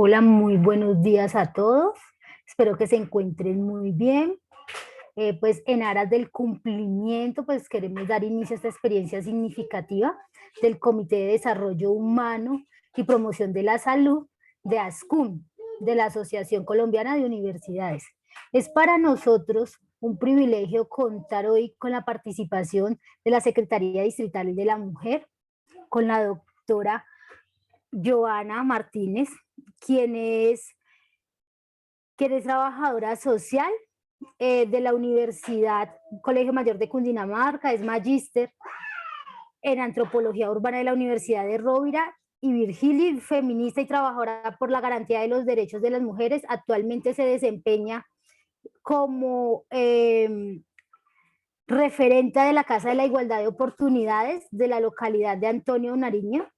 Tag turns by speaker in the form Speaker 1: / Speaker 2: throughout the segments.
Speaker 1: Hola, muy buenos días a todos. Espero que se encuentren muy bien. Pues en aras del cumplimiento, pues queremos dar inicio a esta experiencia significativa del Comité de Desarrollo Humano y Promoción de la Salud de ASCUN, de la Asociación Colombiana de Universidades. Es para nosotros un privilegio contar hoy con la participación de la Secretaría Distrital de la Mujer, con la doctora Joana Martínez, quien es, quien es trabajadora social de la Universidad Colegio Mayor de Cundinamarca, es magíster en antropología urbana de la Universidad de Rovira y Virgili, feminista y trabajadora por la garantía de los derechos de las mujeres. Actualmente se desempeña como referente de la Casa de la Igualdad de Oportunidades de la localidad de Antonio Nariño,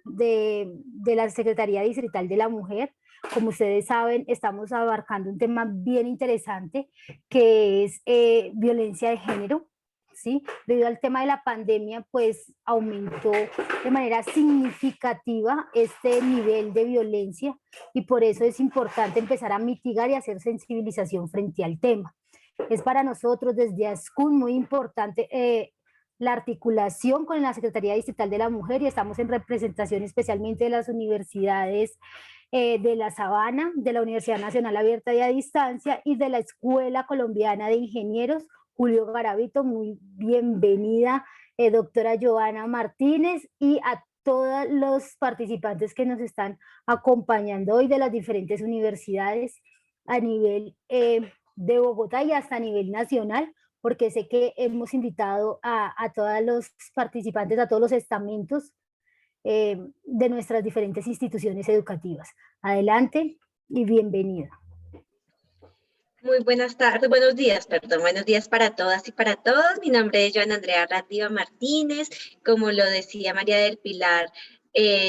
Speaker 1: de la Secretaría Distrital de la Mujer. Como ustedes saben, estamos abarcando un tema bien interesante que es violencia de género, ¿sí? Debido al tema de la pandemia, pues aumentó de manera significativa este nivel de violencia y por eso es importante empezar a mitigar y hacer sensibilización frente al tema. Es para nosotros desde ASCUN muy importante la articulación con la Secretaría Distrital de la Mujer y estamos en representación especialmente de las universidades de La Sabana, de la Universidad Nacional Abierta y a Distancia y de la Escuela Colombiana de Ingenieros Julio Garavito. Muy bienvenida, doctora Joana Martínez, y a todos los participantes que nos están acompañando hoy de las diferentes universidades a nivel de Bogotá y hasta a nivel nacional, porque sé que hemos invitado a todos los participantes, a todos los estamentos de nuestras diferentes instituciones educativas. Adelante y bienvenida.
Speaker 2: Muy buenas tardes, buenos días, perdón, buenos días para todas y para todos. Mi nombre es Joana Andrea Rativa Martínez. Como lo decía María del Pilar,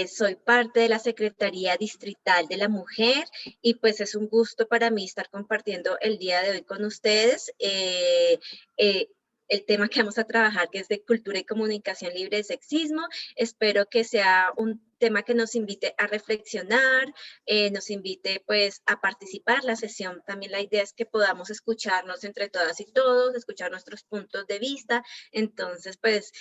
Speaker 2: soy parte de la Secretaría Distrital de la Mujer y pues es un gusto para mí estar compartiendo el día de hoy con ustedes. El tema que vamos a trabajar, que es de cultura y comunicación libre de sexismo. Espero que sea un tema que nos invite a reflexionar, nos invite pues a participar la sesión. También la idea es que podamos escucharnos entre todas y todos, escuchar nuestros puntos de vista. Entonces pues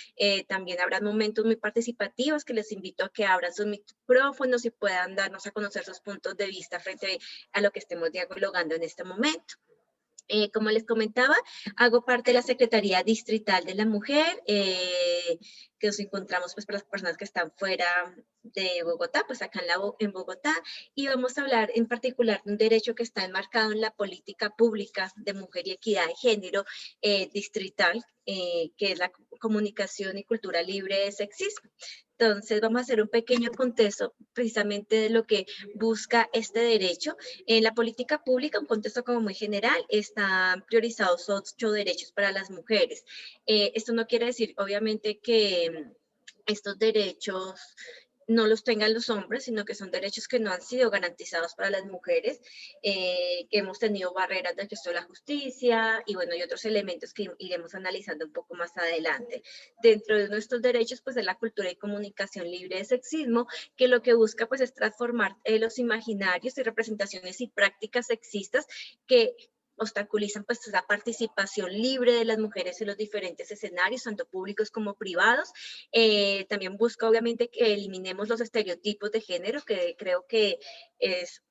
Speaker 2: también habrá momentos muy participativos que les invito a que abran sus micrófonos y puedan darnos a conocer sus puntos de vista frente a lo que estemos dialogando en este momento. Como les comentaba, hago parte de la Secretaría Distrital de la Mujer, que nos encontramos pues para las personas que están fuera de Bogotá, pues acá en Bogotá, y vamos a hablar en particular de un derecho que está enmarcado en la política pública de mujer y equidad de género distrital, que es la comunicación y cultura libre de sexismo. Entonces vamos a hacer un pequeño contexto precisamente de lo que busca este derecho. En la política pública, un contexto como muy general, están priorizados 8 derechos para las mujeres. Esto no quiere decir, obviamente, que estos derechos no los tengan los hombres, sino que son derechos que no han sido garantizados para las mujeres, que hemos tenido barreras de acceso a la justicia y bueno, y otros elementos que iremos analizando un poco más adelante. Dentro de nuestros derechos, pues de la cultura y comunicación libre de sexismo, que lo que busca pues es transformar los imaginarios y representaciones y prácticas sexistas que obstaculizan pues la participación libre de las mujeres en los diferentes escenarios, tanto públicos como privados. También busca obviamente que eliminemos los estereotipos de género, que creo que es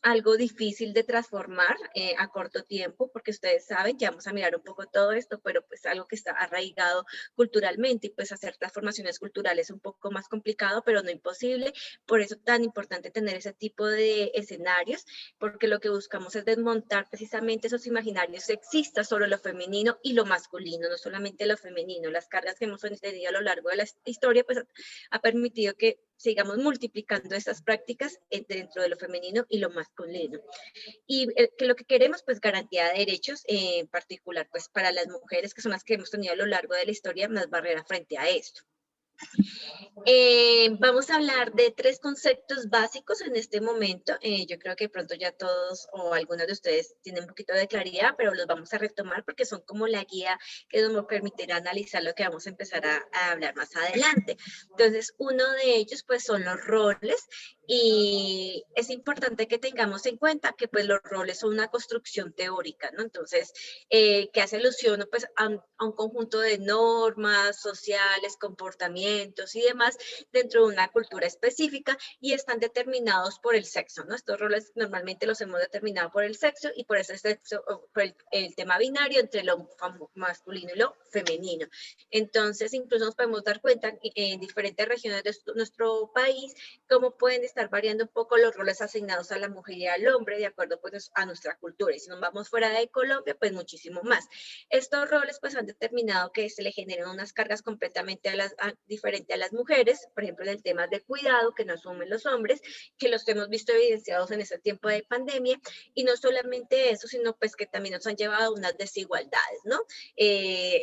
Speaker 2: algo difícil de transformar a corto tiempo, porque ustedes saben, ya vamos a mirar un poco todo esto, pero pues algo que está arraigado culturalmente y pues hacer transformaciones culturales es un poco más complicado, pero no imposible. Por eso tan importante tener ese tipo de escenarios, porque lo que buscamos es desmontar precisamente esos imaginarios sexistas sobre lo femenino y lo masculino, no solamente lo femenino. Las cargas que hemos tenido a lo largo de la historia pues ha permitido que sigamos multiplicando estas prácticas dentro de lo femenino y lo masculino. Y que lo que queremos, pues garantía de derechos, en particular, pues para las mujeres, que son las que hemos tenido a lo largo de la historia más barreras frente a esto. Vamos a hablar de 3 conceptos básicos en este momento. Yo creo que pronto ya todos o algunos de ustedes tienen un poquito de claridad, pero los vamos a retomar porque son como la guía que nos permitirá analizar lo que vamos a empezar a hablar más adelante. Entonces, uno de ellos pues son los roles Y es importante que tengamos en cuenta que pues los roles son una construcción teórica, ¿no? Entonces, que hace alusión pues a un conjunto de normas sociales, comportamientos y demás dentro de una cultura específica y están determinados por el sexo, ¿no? Estos roles normalmente los hemos determinado por el sexo y por ese sexo, por el tema binario entre lo masculino y lo femenino. Entonces, incluso nos podemos dar cuenta en diferentes regiones de nuestro país cómo pueden estar variando un poco los roles asignados a la mujer y al hombre de acuerdo pues a nuestra cultura. Y si nos vamos fuera de Colombia, pues muchísimo más. Estos roles pues han determinado que se le generan unas cargas completamente diferentes a las mujeres, por ejemplo, en el tema de cuidado que no asumen los hombres, que los hemos visto evidenciados en este tiempo de pandemia. Y no solamente eso, sino pues que también nos han llevado a unas desigualdades, ¿no?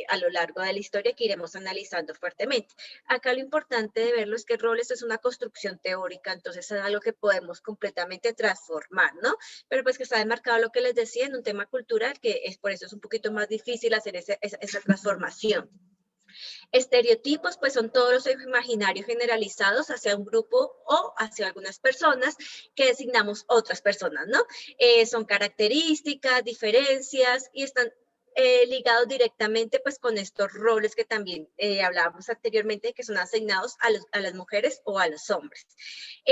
Speaker 2: A lo largo de la historia que iremos analizando fuertemente. Acá lo importante de verlo es que roles es una construcción teórica, entonces es algo que podemos completamente transformar, ¿no? Pero pues que está demarcado lo que les decía en un tema cultural, que es por eso es un poquito más difícil hacer esa transformación. Estereotipos, pues son todos los imaginarios generalizados hacia un grupo o hacia algunas personas que designamos otras personas, ¿no? Son características, diferencias y están ligados directamente pues con estos roles que también hablábamos anteriormente que son asignados a las mujeres o a los hombres.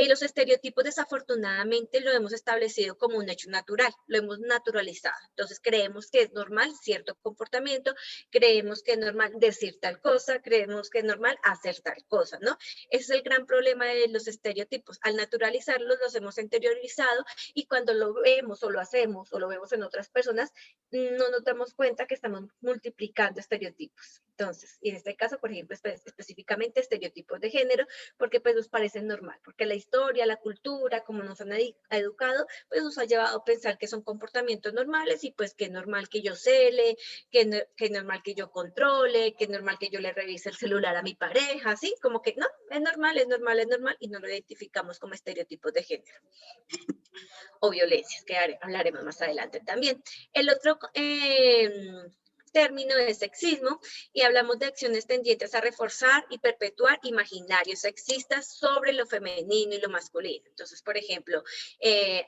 Speaker 2: Los estereotipos desafortunadamente lo hemos establecido como un hecho natural, lo hemos naturalizado, entonces creemos que es normal cierto comportamiento, creemos que es normal decir tal cosa, creemos que es normal hacer tal cosa, ¿no? Ese es el gran problema de los estereotipos, al naturalizarlos los hemos interiorizado y cuando lo vemos o lo hacemos o lo vemos en otras personas, no nos damos cuenta que estamos multiplicando estereotipos. Entonces, y en este caso, por ejemplo, específicamente estereotipos de género, porque pues nos parece normal, porque la historia, la cultura, como nos han educado, pues nos ha llevado a pensar que son comportamientos normales y pues que es normal que yo cele, que es normal que yo controle, que es normal que yo le revise el celular a mi pareja, ¿sí? Como que no, es normal, es normal, es normal y no lo identificamos como estereotipos de género o violencias, que hablaremos más adelante también. El otro término de sexismo y hablamos de acciones tendientes a reforzar y perpetuar imaginarios sexistas sobre lo femenino y lo masculino. Entonces, por ejemplo,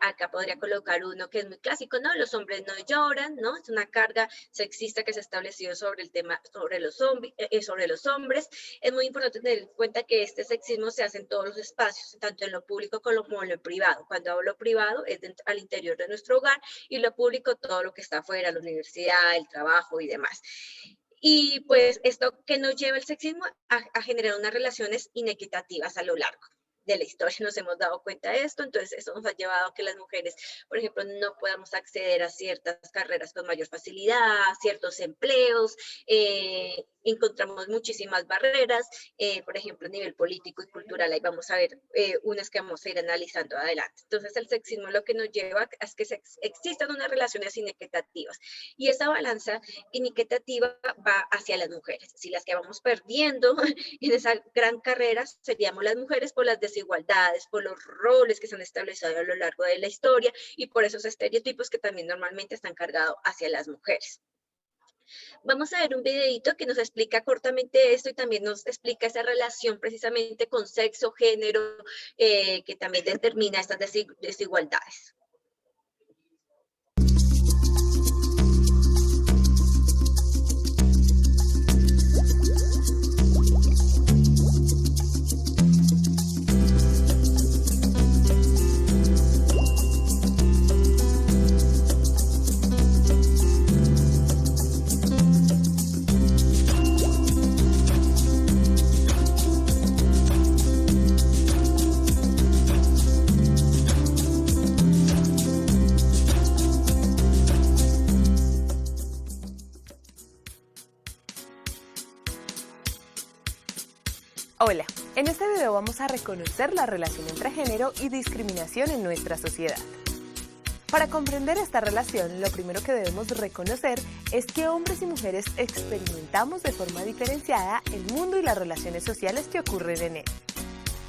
Speaker 2: acá podría colocar uno que es muy clásico, ¿no? Los hombres no lloran, ¿no? Es una carga sexista que se ha establecido sobre el tema, sobre los hombres. Es muy importante tener en cuenta que este sexismo se hace en todos los espacios, tanto en lo público como en lo privado. Cuando hablo privado es al interior de nuestro hogar y lo público todo lo que está afuera, la universidad, el trabajo y demás. Y pues esto que nos lleva el sexismo a generar unas relaciones inequitativas a lo largo de la historia nos hemos dado cuenta de esto, entonces eso nos ha llevado a que las mujeres, por ejemplo, no podamos acceder a ciertas carreras con mayor facilidad, a ciertos empleos, encontramos muchísimas barreras, por ejemplo, a nivel político y cultural, ahí vamos a ver unas que vamos a ir analizando adelante. Entonces el sexismo lo que nos lleva es que existan unas relaciones inequitativas y esa balanza inequitativa va hacia las mujeres. Si las que vamos perdiendo en esa gran carrera seríamos las mujeres por las desigualdades, por los roles que se han establecido a lo largo de la historia y por esos estereotipos que también normalmente están cargados hacia las mujeres. Vamos a ver un videito que nos explica cortamente esto y también nos explica esa relación precisamente con sexo, género, que también determina estas desigualdades.
Speaker 3: Hola, en este video vamos a reconocer la relación entre género y discriminación en nuestra sociedad. Para comprender esta relación, lo primero que debemos reconocer es que hombres y mujeres experimentamos de forma diferenciada el mundo y las relaciones sociales que ocurren en él.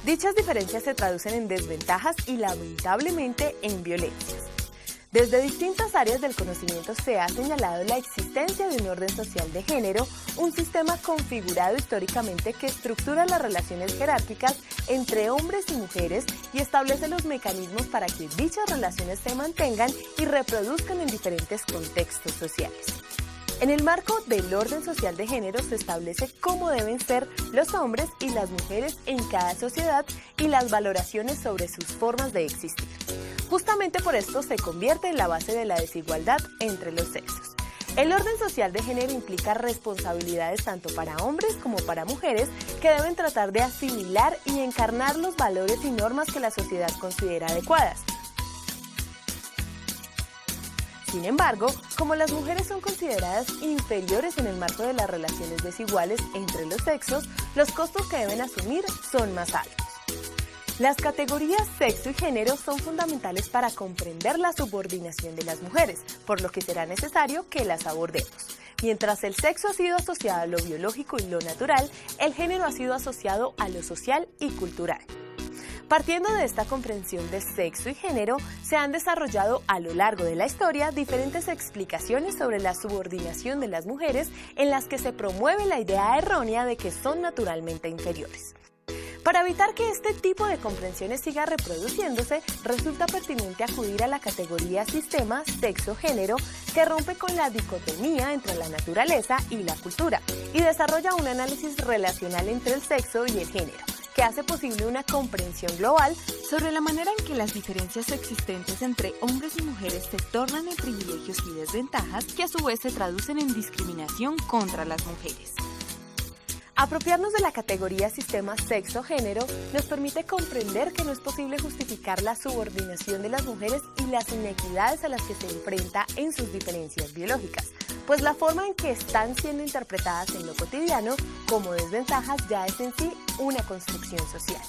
Speaker 3: Dichas diferencias se traducen en desventajas y lamentablemente en violencias. Desde distintas áreas del conocimiento se ha señalado la existencia de un orden social de género, un sistema configurado históricamente que estructura las relaciones jerárquicas entre hombres y mujeres y establece los mecanismos para que dichas relaciones se mantengan y reproduzcan en diferentes contextos sociales. En el marco del orden social de género se establece cómo deben ser los hombres y las mujeres en cada sociedad y las valoraciones sobre sus formas de existir. Justamente por esto se convierte en la base de la desigualdad entre los sexos. El orden social de género implica responsabilidades tanto para hombres como para mujeres que deben tratar de asimilar y encarnar los valores y normas que la sociedad considera adecuadas. Sin embargo, como las mujeres son consideradas inferiores en el marco de las relaciones desiguales entre los sexos, los costos que deben asumir son más altos. Las categorías sexo y género son fundamentales para comprender la subordinación de las mujeres, por lo que será necesario que las abordemos. Mientras el sexo ha sido asociado a lo biológico y lo natural, el género ha sido asociado a lo social y cultural. Partiendo de esta comprensión de sexo y género, se han desarrollado a lo largo de la historia diferentes explicaciones sobre la subordinación de las mujeres en las que se promueve la idea errónea de que son naturalmente inferiores. Para evitar que este tipo de comprensiones siga reproduciéndose, resulta pertinente acudir a la categoría sistema sexo-género que rompe con la dicotomía entre la naturaleza y la cultura y desarrolla un análisis relacional entre el sexo y el género, que hace posible una comprensión global
Speaker 4: sobre la manera en que las diferencias existentes entre hombres y mujeres se tornan en privilegios y desventajas que a su vez se traducen en discriminación contra las mujeres.
Speaker 3: Apropiarnos de la categoría sistema sexo-género nos permite comprender que no es posible justificar la subordinación de las mujeres y las inequidades a las que se enfrenta en sus diferencias biológicas, pues la forma en que están siendo interpretadas en lo cotidiano como desventajas ya es en sí una construcción social.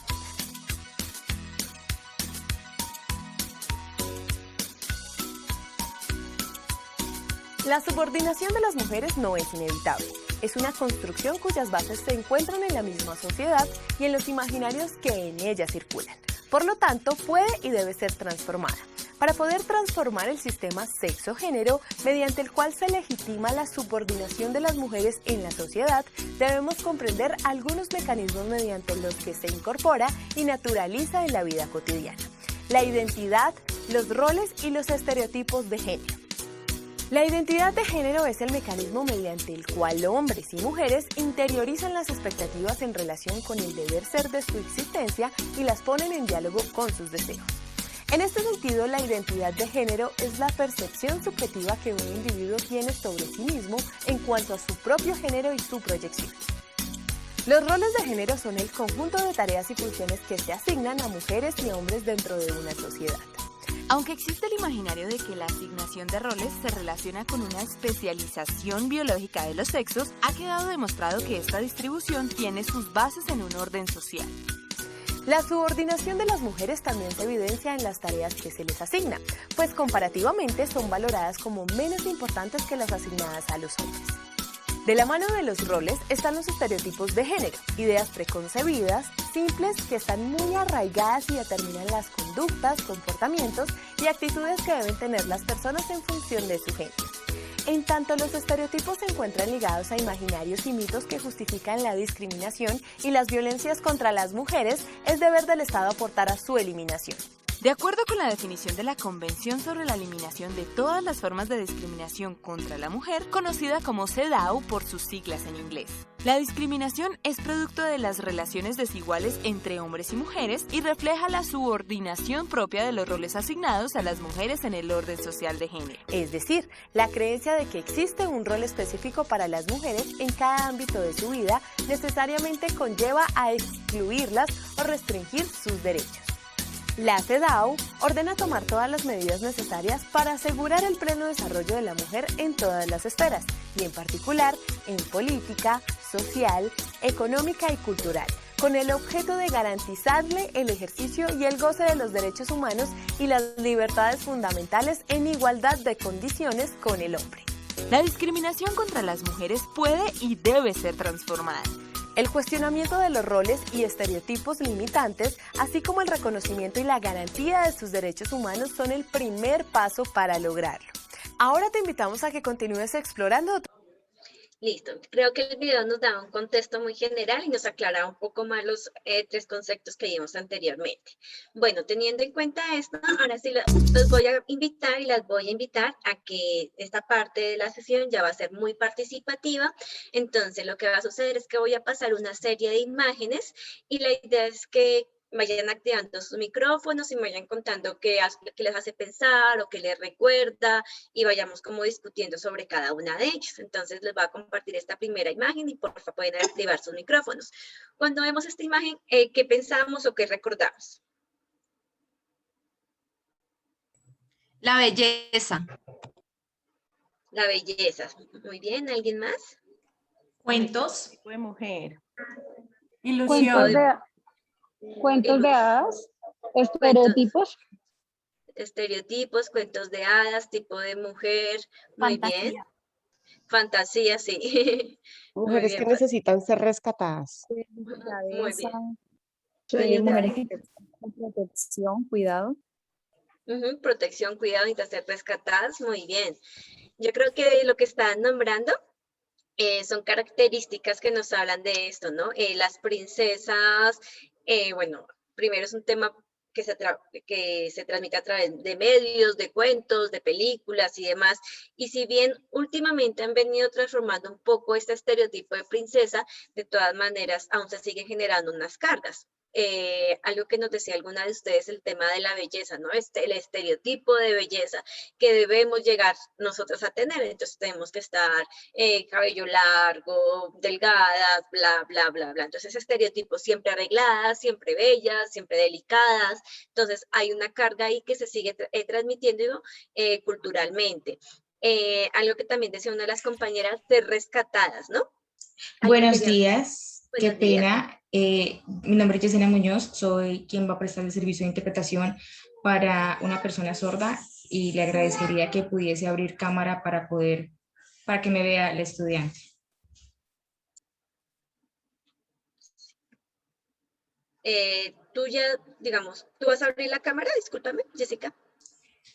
Speaker 3: La subordinación de las mujeres no es inevitable. Es una construcción cuyas bases se encuentran en la misma sociedad y en los imaginarios que en ella circulan. Por lo tanto, puede y debe ser transformada. Para poder transformar el sistema sexo-género, mediante el cual se legitima la subordinación de las mujeres en la sociedad, debemos comprender algunos mecanismos mediante los que se incorpora y naturaliza en la vida cotidiana: la identidad, los roles y los estereotipos de género. La identidad de género es el mecanismo mediante el cual hombres y mujeres interiorizan las expectativas en relación con el deber ser de su existencia y las ponen en diálogo con sus deseos. En este sentido, la identidad de género es la percepción subjetiva que un individuo tiene sobre sí mismo en cuanto a su propio género y su proyección. Los roles de género son el conjunto de tareas y funciones que se asignan a mujeres y hombres dentro de una sociedad.
Speaker 4: Aunque existe el imaginario de que la asignación de roles se relaciona con una especialización biológica de los sexos, ha quedado demostrado que esta distribución tiene sus bases en un orden social.
Speaker 3: La subordinación de las mujeres también se evidencia en las tareas que se les asigna, pues comparativamente son valoradas como menos importantes que las asignadas a los hombres. De la mano de los roles están los estereotipos de género, ideas preconcebidas, simples que están muy arraigadas y determinan las conductas, comportamientos y actitudes que deben tener las personas en función de su género. En tanto, los estereotipos se encuentran ligados a imaginarios y mitos que justifican la discriminación y las violencias contra las mujeres, es deber del Estado aportar a su eliminación.
Speaker 4: De acuerdo con la definición de la Convención sobre la Eliminación de todas las formas de discriminación contra la mujer, conocida como CEDAW por sus siglas en inglés, la discriminación es producto de las relaciones desiguales entre hombres y mujeres y refleja la subordinación propia de los roles asignados a las mujeres en el orden social de género.
Speaker 3: Es decir, la creencia de que existe un rol específico para las mujeres en cada ámbito de su vida necesariamente conlleva a excluirlas o restringir sus derechos. La CEDAW ordena tomar todas las medidas necesarias para asegurar el pleno desarrollo de la mujer en todas las esferas, y en particular en política, social, económica y cultural, con el objeto de garantizarle el ejercicio y el goce de los derechos humanos y las libertades fundamentales en igualdad de condiciones con el hombre.
Speaker 4: La discriminación contra las mujeres puede y debe ser transformada.
Speaker 3: El cuestionamiento de los roles y estereotipos limitantes, así como el reconocimiento y la garantía de sus derechos humanos son el primer paso para lograrlo. Ahora te invitamos a que continúes explorando.
Speaker 2: Listo, creo que el video nos da un contexto muy general y nos aclara un poco más los tres conceptos que vimos anteriormente. Bueno, teniendo en cuenta esto, ahora sí los voy a invitar y las voy a invitar a que esta parte de la sesión ya va a ser muy participativa. Entonces, lo que va a suceder es que voy a pasar una serie de imágenes y la idea es que vayan activando sus micrófonos y me vayan contando qué les hace pensar o qué les recuerda y vayamos como discutiendo sobre cada una de ellas. Entonces les voy a compartir esta primera imagen y por favor pueden activar sus micrófonos. Cuando vemos esta imagen, ¿qué pensamos o qué recordamos?
Speaker 5: La belleza.
Speaker 2: La belleza. Muy bien, ¿alguien más?
Speaker 5: Cuentos.
Speaker 6: Tipo de mujer.
Speaker 5: Ilusión.
Speaker 7: Cuentos de hadas, estereotipos.
Speaker 2: Estereotipos, cuentos de hadas, tipo de mujer. Muy bien. Fantasía, sí.
Speaker 8: Mujeres
Speaker 2: bien,
Speaker 8: que necesitan ser rescatadas.
Speaker 2: Muy bien.
Speaker 7: Mujeres que necesitan protección, cuidado.
Speaker 2: Protección, cuidado y ser rescatadas. Muy bien. Yo creo que lo que están nombrando son características que nos hablan de esto, ¿no? Las princesas, bueno, primero es un tema que se transmite a través de medios, de cuentos, de películas y demás. Y si bien últimamente han venido transformando un poco este estereotipo de princesa, de todas maneras aún se siguen generando unas cargas. Algo que nos decía alguna de ustedes, el tema de la belleza, ¿no? El estereotipo de belleza que debemos llegar nosotros a tener. Entonces tenemos que estar cabello largo, delgadas, bla, bla, bla, bla. Entonces estereotipos siempre arregladas, siempre bellas, siempre delicadas. Entonces hay una carga ahí que se sigue transmitiendo culturalmente. Algo que también decía una de las compañeras, ser rescatadas, ¿no?
Speaker 9: Buenos días. Qué
Speaker 2: Buenos días.
Speaker 9: pena. Mi nombre es Yesenia Muñoz, soy quien va a prestar el servicio de interpretación para una persona sorda y le agradecería que pudiese abrir cámara para que me vea el estudiante.
Speaker 2: Tú ya, digamos, ¿tú vas a abrir la cámara? Discúlpame, Jessica.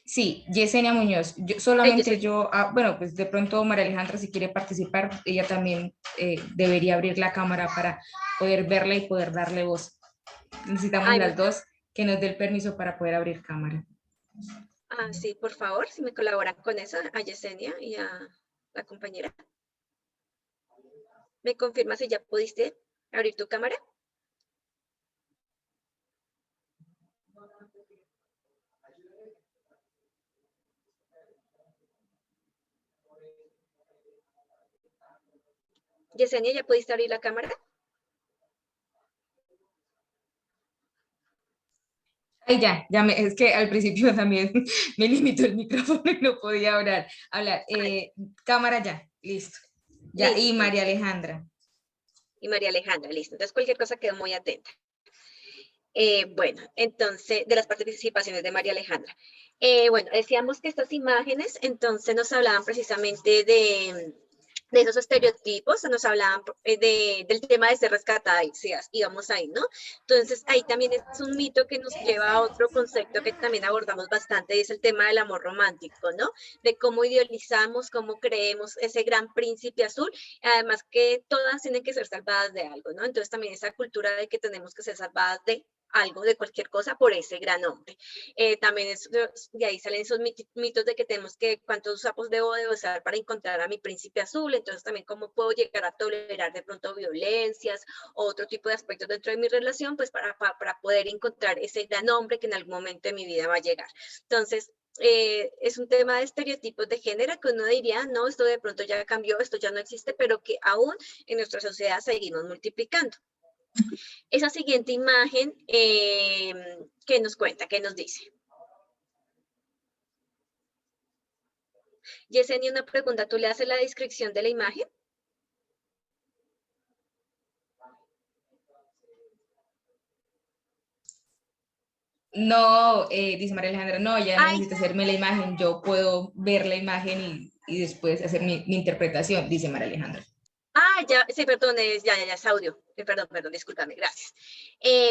Speaker 9: Sí, Yesenia Muñoz. Bueno, pues de pronto María Alejandra, si quiere participar, ella también debería abrir la cámara para poder verla y poder darle voz. Necesitamos las dos que nos dé el permiso para poder abrir cámara.
Speaker 2: Sí, por favor, si me colaboran con eso, a Yesenia y a la compañera. ¿Me confirmas si ya pudiste abrir tu cámara? Yesenia, ¿ya pudiste abrir la cámara?
Speaker 9: Ay, es que al principio también me limitó el micrófono y no podía hablar. Cámara ya, listo. Ya, listo. Y María Alejandra.
Speaker 2: Y María Alejandra, listo. Entonces cualquier cosa quedo muy atenta. Bueno, entonces, de las participaciones de María Alejandra. Bueno, decíamos que estas imágenes, entonces nos hablaban precisamente de esos estereotipos, nos hablaban del tema de ser rescatada, y íbamos ahí, ¿no? Entonces, ahí también es un mito que nos lleva a otro concepto que también abordamos bastante, y es el tema del amor romántico, ¿no? De cómo idealizamos, cómo creemos ese gran príncipe azul, además que todas tienen que ser salvadas de algo, ¿no? Entonces, también esa cultura de que tenemos que ser salvadas de algo, de cualquier cosa, por ese gran hombre. También de ahí salen esos mitos de que tenemos que, cuántos sapos debo de besar para encontrar a mi príncipe azul, entonces también cómo puedo llegar a tolerar de pronto violencias o otro tipo de aspectos dentro de mi relación, pues para poder encontrar ese gran hombre que en algún momento de mi vida va a llegar. Entonces, es un tema de estereotipos de género que uno diría, no, esto de pronto ya cambió, esto ya no existe, pero que aún en nuestra sociedad seguimos multiplicando. Esa siguiente imagen, ¿qué nos cuenta? ¿Qué nos dice? Yesenia, una pregunta, ¿tú le haces la descripción de la imagen?
Speaker 9: No, dice María Alejandra, no, ya no necesita hacerme la imagen, yo puedo ver la imagen y después hacer mi interpretación, dice María Alejandra.
Speaker 2: Ya, sí, perdón, ya es audio. perdón, discúlpame, gracias.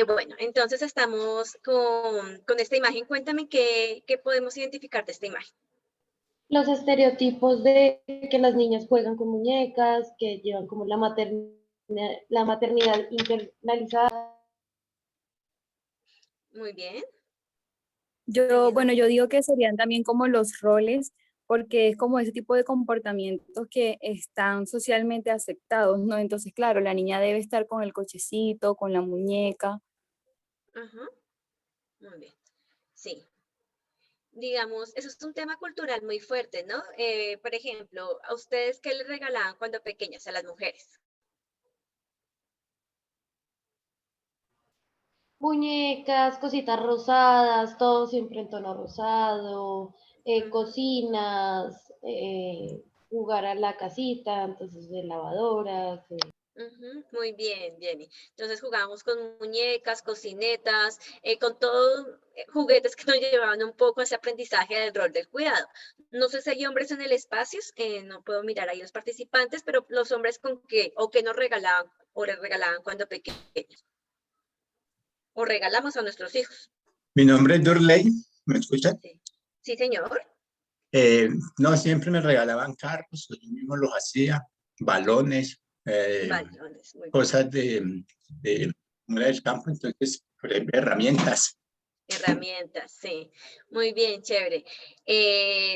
Speaker 2: Bueno, entonces estamos con esta imagen. Cuéntame qué podemos identificar de esta imagen.
Speaker 6: Los estereotipos de que las niñas juegan con muñecas, que llevan como la maternidad internalizada.
Speaker 2: Muy bien.
Speaker 7: Bueno, yo digo que serían también como los roles, porque es como ese tipo de comportamientos que están socialmente aceptados, ¿no? Entonces, claro, la niña debe estar con el cochecito, con la muñeca.
Speaker 2: Ajá. Muy bien. Sí. Digamos, eso es un tema cultural muy fuerte, ¿no? Por ejemplo, ¿a ustedes qué les regalaban cuando pequeñas a las mujeres?
Speaker 6: Muñecas, cositas rosadas, todo siempre en tono rosado, cocinas, jugar a la casita, entonces de lavadoras.
Speaker 2: Muy bien, Jenny. Entonces jugábamos con muñecas, cocinetas, con todos juguetes que nos llevaban un poco a ese aprendizaje del rol del cuidado. No sé si hay hombres en el espacio, no puedo mirar ahí los participantes, pero los hombres con qué o qué nos regalaban o les regalaban cuando pequeños. O regalamos a nuestros hijos.
Speaker 10: Mi nombre es Durley, ¿me escuchan?
Speaker 2: Sí, sí señor.
Speaker 10: No, siempre me regalaban carros, yo mismo los hacía, balones,
Speaker 2: Balones, muy bien.
Speaker 10: cosas de del campo, entonces, por ejemplo, herramientas.
Speaker 2: Herramientas, sí. Muy bien, chévere.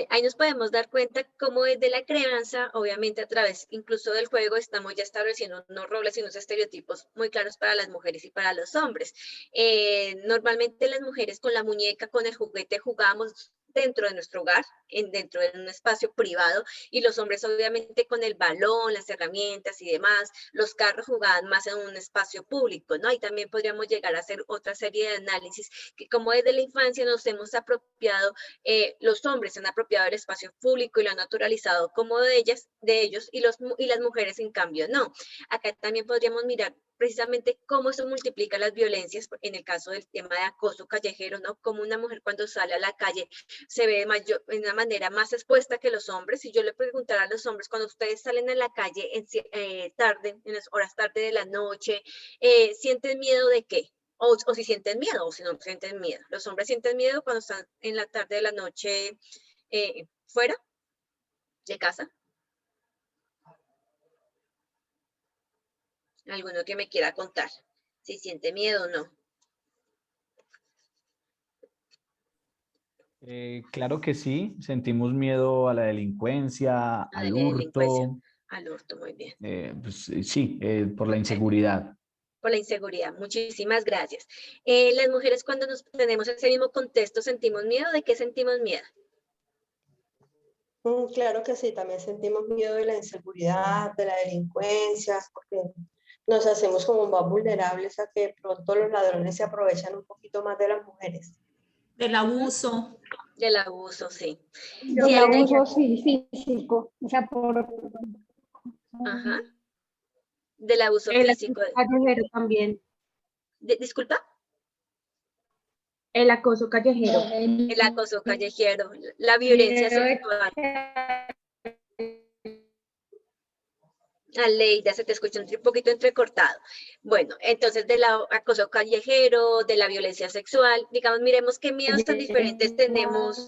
Speaker 2: Ahí nos podemos dar cuenta cómo desde la crianza, obviamente a través incluso del juego, estamos ya estableciendo unos roles y unos estereotipos muy claros para las mujeres y para los hombres. Normalmente las mujeres con la muñeca, con el juguete, jugamos dentro de nuestro hogar, dentro de un espacio privado, y los hombres obviamente con el balón, las herramientas y demás, los carros jugaban más en un espacio público, ¿no? Ahí también podríamos llegar a hacer otra serie de análisis que como desde la infancia nos hemos apropiado, los hombres se han apropiado del espacio público y lo han naturalizado como de ellos, y las mujeres en cambio no. Acá también podríamos mirar precisamente cómo eso multiplica las violencias en el caso del tema de acoso callejero, ¿no? Como una mujer cuando sale a la calle se ve de una manera más expuesta que los hombres. Si yo le preguntara a los hombres, cuando ustedes salen a la calle en las horas tarde de la noche, ¿sienten miedo de qué? O si sienten miedo, o si no sienten miedo. Los hombres sienten miedo cuando están en la tarde de la noche fuera de casa. ¿Alguno que me quiera contar? Si siente miedo o no.
Speaker 11: Claro que sí, sentimos miedo a la delincuencia, al hurto.
Speaker 2: Al hurto, muy bien.
Speaker 11: Pues, sí, por la inseguridad.
Speaker 2: Por la inseguridad, muchísimas gracias. Las mujeres cuando nos tenemos ese mismo contexto, ¿sentimos miedo? ¿De qué sentimos miedo?
Speaker 12: Claro que sí, también sentimos miedo de la inseguridad, de la delincuencia, porque nos hacemos como más vulnerables a que pronto los ladrones se aprovechan un poquito más de las mujeres.
Speaker 5: Del abuso.
Speaker 2: Del abuso, sí.
Speaker 7: Del abuso, sí, físico. O sea,
Speaker 2: Ajá. Del abuso físico.
Speaker 6: Callejero también.
Speaker 2: ¿Disculpa?
Speaker 6: El acoso callejero.
Speaker 2: El acoso callejero, la violencia sexual. Aleida, se te escucha un poquito entrecortado. Bueno, entonces del acoso callejero, de la violencia sexual, digamos, miremos qué miedos tan diferentes tenemos.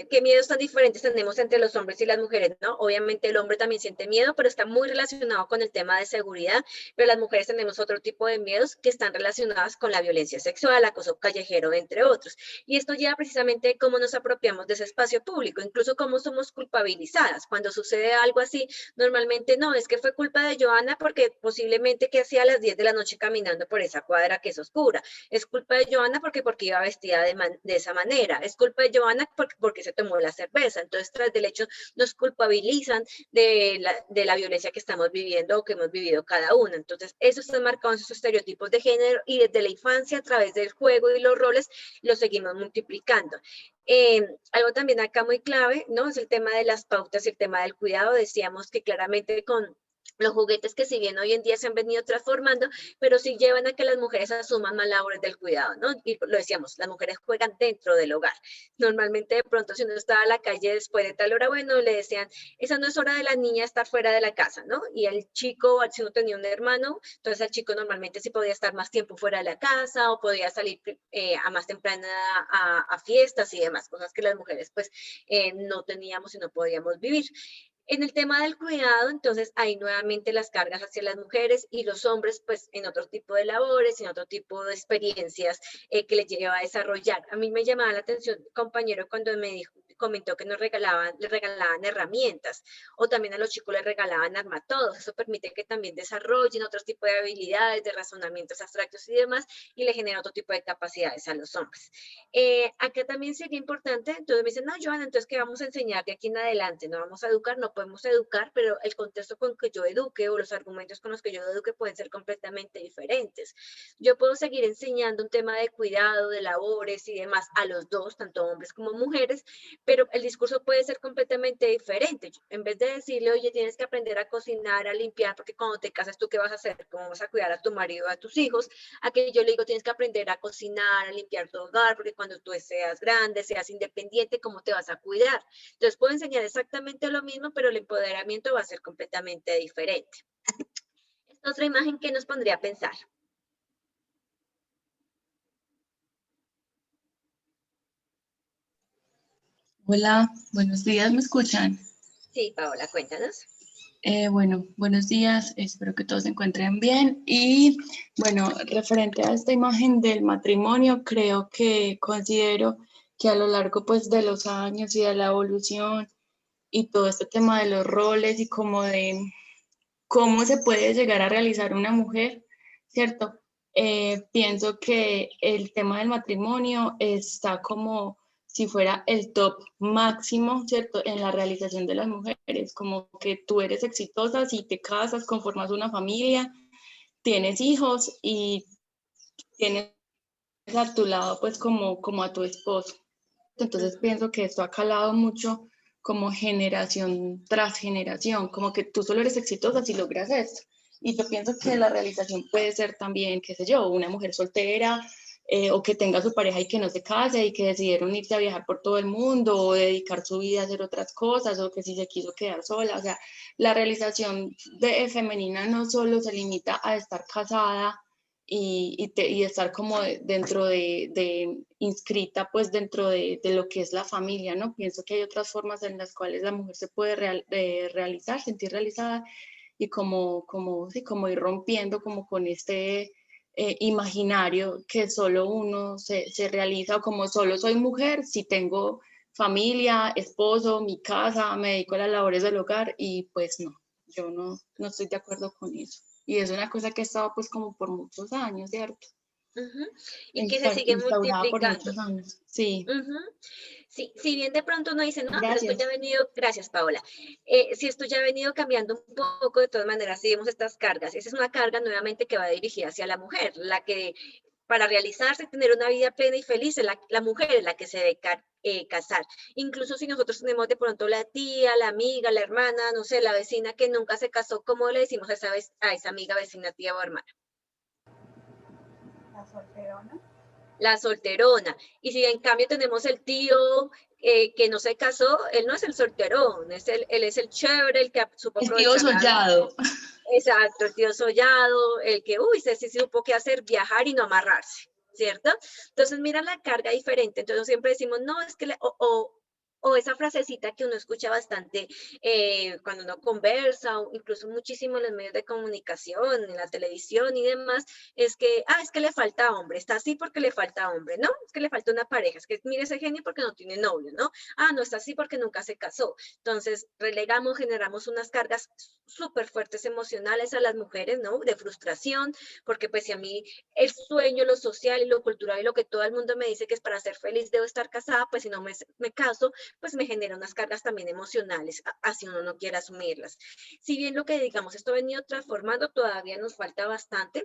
Speaker 2: ¿Qué miedos tan diferentes tenemos entre los hombres y las mujeres, no? Obviamente el hombre también siente miedo, pero está muy relacionado con el tema de seguridad, pero las mujeres tenemos otro tipo de miedos que están relacionadas con la violencia sexual, acoso callejero, entre otros. Y esto lleva precisamente cómo nos apropiamos de ese espacio público, incluso cómo somos culpabilizadas. Cuando sucede algo así, normalmente no, es que fue culpa de Joana porque posiblemente que hacía a las 10 de la noche caminando por esa cuadra que es oscura. Es culpa de Joana porque iba vestida de esa manera. Es culpa de Joana porque se tomó la cerveza. Entonces, tras del hecho, nos culpabilizan de la violencia que estamos viviendo o que hemos vivido cada uno. Entonces, eso está marcado en esos estereotipos de género y desde la infancia, a través del juego y los roles, lo seguimos multiplicando. Algo también acá muy clave, ¿no? Es el tema de las pautas y el tema del cuidado. Decíamos que claramente con los juguetes que si bien hoy en día se han venido transformando, pero sí llevan a que las mujeres asuman más labores del cuidado, ¿no? Y lo decíamos, las mujeres juegan dentro del hogar. Normalmente de pronto si uno estaba a la calle después de tal hora, bueno, le decían, esa no es hora de la niña estar fuera de la casa, ¿no? Y el chico, si uno tenía un hermano, entonces el chico normalmente sí podía estar más tiempo fuera de la casa o podía salir a más temprana a fiestas y demás, cosas que las mujeres pues no teníamos y no podíamos vivir. En el tema del cuidado, entonces hay nuevamente las cargas hacia las mujeres y los hombres, pues en otro tipo de labores, en otro tipo de experiencias que les lleva a desarrollar. A mí me llamaba la atención, compañero, cuando me dijo, comentó que les regalaban herramientas, o también a los chicos les regalaban armatodos. Eso permite que también desarrollen otro tipo de habilidades, de razonamientos abstractos y demás, y le genera otro tipo de capacidades a los hombres. Acá también sería importante, entonces me dicen, no, Johanna, entonces, ¿qué vamos a enseñar de aquí en adelante? ¿No vamos a educar? No podemos educar, pero el contexto con que yo eduque o los argumentos con los que yo eduque pueden ser completamente diferentes. Yo puedo seguir enseñando un tema de cuidado, de labores y demás a los dos, tanto hombres como mujeres, pero el discurso puede ser completamente diferente. En vez de decirle, oye, tienes que aprender a cocinar, a limpiar, porque cuando te casas, ¿tú qué vas a hacer? ¿Cómo vas a cuidar a tu marido, a tus hijos? A que yo le digo, tienes que aprender a cocinar, a limpiar tu hogar, porque cuando tú seas grande, seas independiente, ¿cómo te vas a cuidar? Entonces puedo enseñar exactamente lo mismo, pero el empoderamiento va a ser completamente diferente. Esta otra imagen que nos pondría a pensar.
Speaker 13: Hola, buenos días, ¿me escuchan?
Speaker 2: Sí, Paola, cuéntanos.
Speaker 13: Bueno, buenos días, espero que todos se encuentren bien. Y bueno, referente a esta imagen del matrimonio, creo que considero que a lo largo pues de los años y de la evolución y todo este tema de los roles y como de cómo se puede llegar a realizar una mujer, ¿cierto? Pienso que el tema del matrimonio está como si fuera el top máximo, ¿cierto? En la realización de las mujeres, como que tú eres exitosa si te casas, conformas una familia, tienes hijos y tienes a tu lado pues como a tu esposo. Entonces pienso que esto ha calado mucho como generación tras generación, como que tú solo eres exitosa si logras esto. Y yo pienso que la realización puede ser también, qué sé yo, una mujer soltera o que tenga su pareja y que no se case y que decidieron irse a viajar por todo el mundo o dedicar su vida a hacer otras cosas o que si se quiso quedar sola. O sea, la realización femenina no solo se limita a estar casada y estar como dentro de inscrita pues dentro de lo que es la familia, ¿no? Pienso que hay otras formas en las cuales la mujer se puede realizar, sentir realizada y sí, como ir rompiendo como con este imaginario que solo uno se realiza o como solo soy mujer si tengo familia, esposo, mi casa, me dedico a las labores del hogar y pues no, yo no estoy de acuerdo con eso. Y es una cosa que ha estado pues como por muchos años, ¿cierto?
Speaker 2: Y que se sigue
Speaker 13: Instaurada por
Speaker 2: multiplicando.
Speaker 13: muchos años, sí.
Speaker 2: Sí, si bien de pronto uno dice, no,
Speaker 13: Gracias.
Speaker 2: pero esto ya ha venido, gracias Paola, si esto ya ha venido cambiando un poco, de todas maneras seguimos estas cargas. Esa es una carga nuevamente que va dirigida hacia la mujer, la que para realizarse y tener una vida plena y feliz, la mujer es la que se debe casar. Incluso si nosotros tenemos de pronto la tía, la amiga, la hermana, no sé, la vecina que nunca se casó, ¿cómo le decimos a esa amiga, vecina, tía o hermana?
Speaker 7: La solterona.
Speaker 2: La solterona. Y si en cambio tenemos el tío que no se casó, él no es el solterón, él es el chévere, el que supo aprovechar.
Speaker 13: El tío sollado.
Speaker 2: Exacto, el tío sollado, el que, se supo qué hacer, viajar y no amarrarse, ¿cierto? Entonces, mira la carga diferente. Entonces, siempre decimos, no, es que, o esa frasecita que uno escucha bastante cuando uno conversa, o incluso muchísimo en los medios de comunicación, en la televisión y demás, es que le falta hombre, está así porque le falta hombre, ¿no? Es que le falta una pareja, es que mire ese genio porque no tiene novio, ¿no? No está así porque nunca se casó. Entonces, generamos unas cargas súper fuertes emocionales a las mujeres, ¿no? De frustración, porque pues si a mí el sueño, lo social y lo cultural y lo que todo el mundo me dice que es para ser feliz debo estar casada, pues si no me caso, pues me genera unas cargas también emocionales, así uno no quiere asumirlas. Si bien lo que digamos, esto ha venido transformando, todavía nos falta bastante.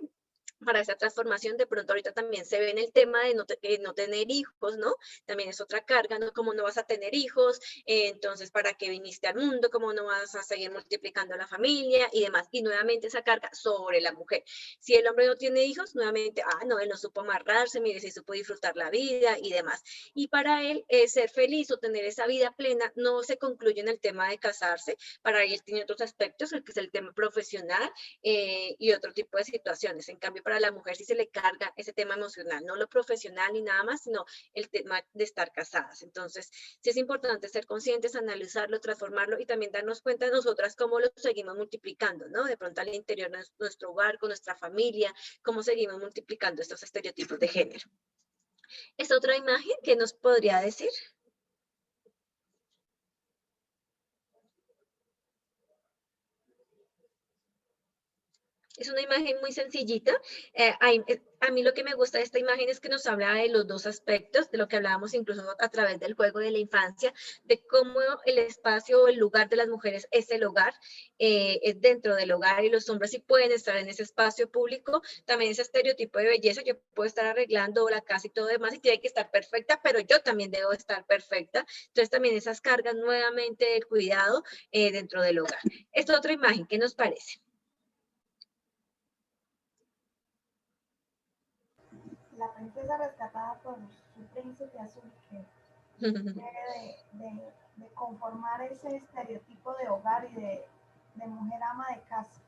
Speaker 2: para esa transformación. De pronto ahorita también se ve en el tema de no tener hijos, ¿no? También es otra carga, ¿no? ¿Cómo no vas a tener hijos? Entonces, ¿para qué viniste al mundo? ¿Cómo no vas a seguir multiplicando la familia? Y demás. Y nuevamente esa carga sobre la mujer. Si el hombre no tiene hijos, nuevamente, no, él no supo amarrarse, mire, si supo disfrutar la vida y demás. Y para él, ser feliz o tener esa vida plena no se concluye en el tema de casarse. Para él tiene otros aspectos, el que es el tema profesional y otro tipo de situaciones. En cambio, para la mujer sí se le carga ese tema emocional, no lo profesional ni nada más, sino el tema de estar casadas. Entonces, sí es importante ser conscientes, analizarlo, transformarlo y también darnos cuenta de nosotras cómo lo seguimos multiplicando, ¿no? De pronto al interior de nuestro hogar, con nuestra familia, cómo seguimos multiplicando estos estereotipos de género. ¿Es otra imagen que nos podría decir? Es una imagen muy sencillita. A mí lo que me gusta de esta imagen es que nos habla de los dos aspectos, de lo que hablábamos incluso a través del juego de la infancia, de cómo el espacio o el lugar de las mujeres es el hogar, es dentro del hogar, y los hombres sí pueden estar en ese espacio público. También ese estereotipo de belleza, yo puedo estar arreglando la casa y todo demás y tiene que estar perfecta, pero yo también debo estar perfecta. Entonces también esas cargas nuevamente del cuidado dentro del hogar. Esta otra imagen, ¿qué nos parece?
Speaker 14: La princesa rescatada por su príncipe azul, que debe de conformar ese estereotipo de hogar y de mujer ama de casa.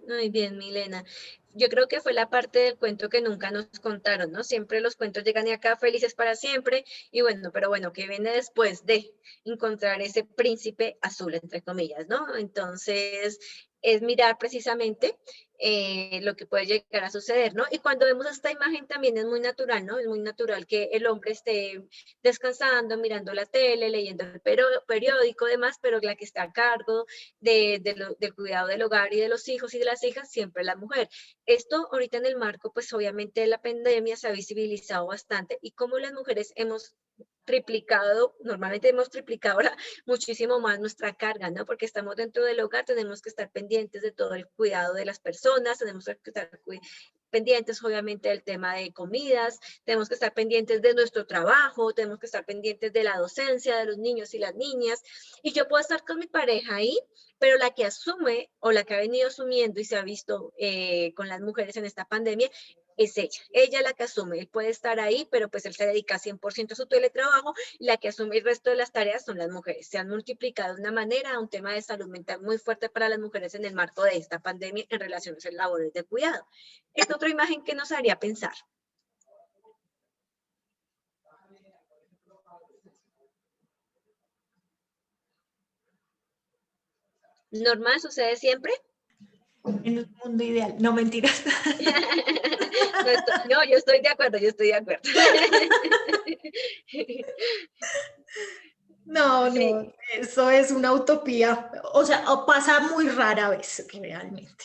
Speaker 2: Muy bien, Milena. Yo creo que fue la parte del cuento que nunca nos contaron, ¿no? Siempre los cuentos llegan y acá felices para siempre, y bueno, pero bueno, ¿qué viene después de encontrar ese príncipe azul, entre comillas, ¿no? Entonces, es mirar precisamente lo que puede llegar a suceder, ¿no? Y cuando vemos esta imagen también es muy natural, ¿no? Es muy natural que el hombre esté descansando, mirando la tele, leyendo el periódico, demás, pero la que está a cargo del cuidado del hogar y de los hijos y de las hijas, siempre la mujer. Esto ahorita en el marco, pues obviamente de la pandemia se ha visibilizado bastante, y cómo las mujeres normalmente hemos triplicado ahora muchísimo más nuestra carga, ¿no? Porque estamos dentro del hogar, tenemos que estar pendientes de todo el cuidado de las personas, tenemos que estar pendientes obviamente del tema de comidas, tenemos que estar pendientes de nuestro trabajo, tenemos que estar pendientes de la docencia de los niños y las niñas, y yo puedo estar con mi pareja ahí, pero la que asume o la que ha venido asumiendo y se ha visto con las mujeres en esta pandemia es ella la que asume. Él puede estar ahí, pero pues él se dedica 100% a su teletrabajo, y la que asume el resto de las tareas son las mujeres. Se han multiplicado de una manera, un tema de salud mental muy fuerte para las mujeres en el marco de esta pandemia en relaciones a labores de cuidado. Esta otra imagen que nos haría pensar. ¿Normal sucede siempre?
Speaker 5: En un mundo ideal. No, mentiras.
Speaker 2: No, yo estoy de acuerdo,
Speaker 5: No, no, eso es una utopía. O sea, pasa muy rara vez, realmente.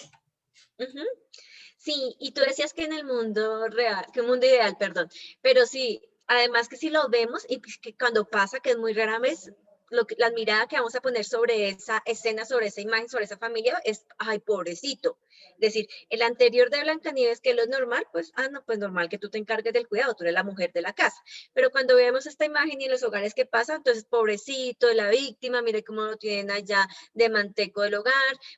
Speaker 2: Sí, y tú decías que en el mundo real, que un mundo ideal, perdón, pero sí, además que si lo vemos y que cuando pasa, que es muy rara vez, la mirada que vamos a poner sobre esa escena, sobre esa imagen, sobre esa familia es, ay, pobrecito. Es decir, el anterior de Blancanieves, que lo es normal, pues, no, pues normal que tú te encargues del cuidado, tú eres la mujer de la casa. Pero cuando vemos esta imagen y en los hogares que pasa, entonces, pobrecito, la víctima, mire cómo lo tienen allá de manteco del hogar,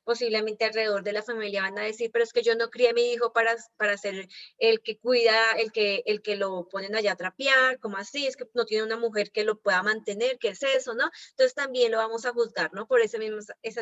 Speaker 2: posiblemente alrededor de la familia van a decir, pero es que yo no crié a mi hijo para ser el que cuida, el que lo ponen allá a trapear, ¿cómo así? Es que no tiene una mujer que lo pueda mantener, ¿qué es eso, no? Entonces también lo vamos a juzgar, ¿no? Por esas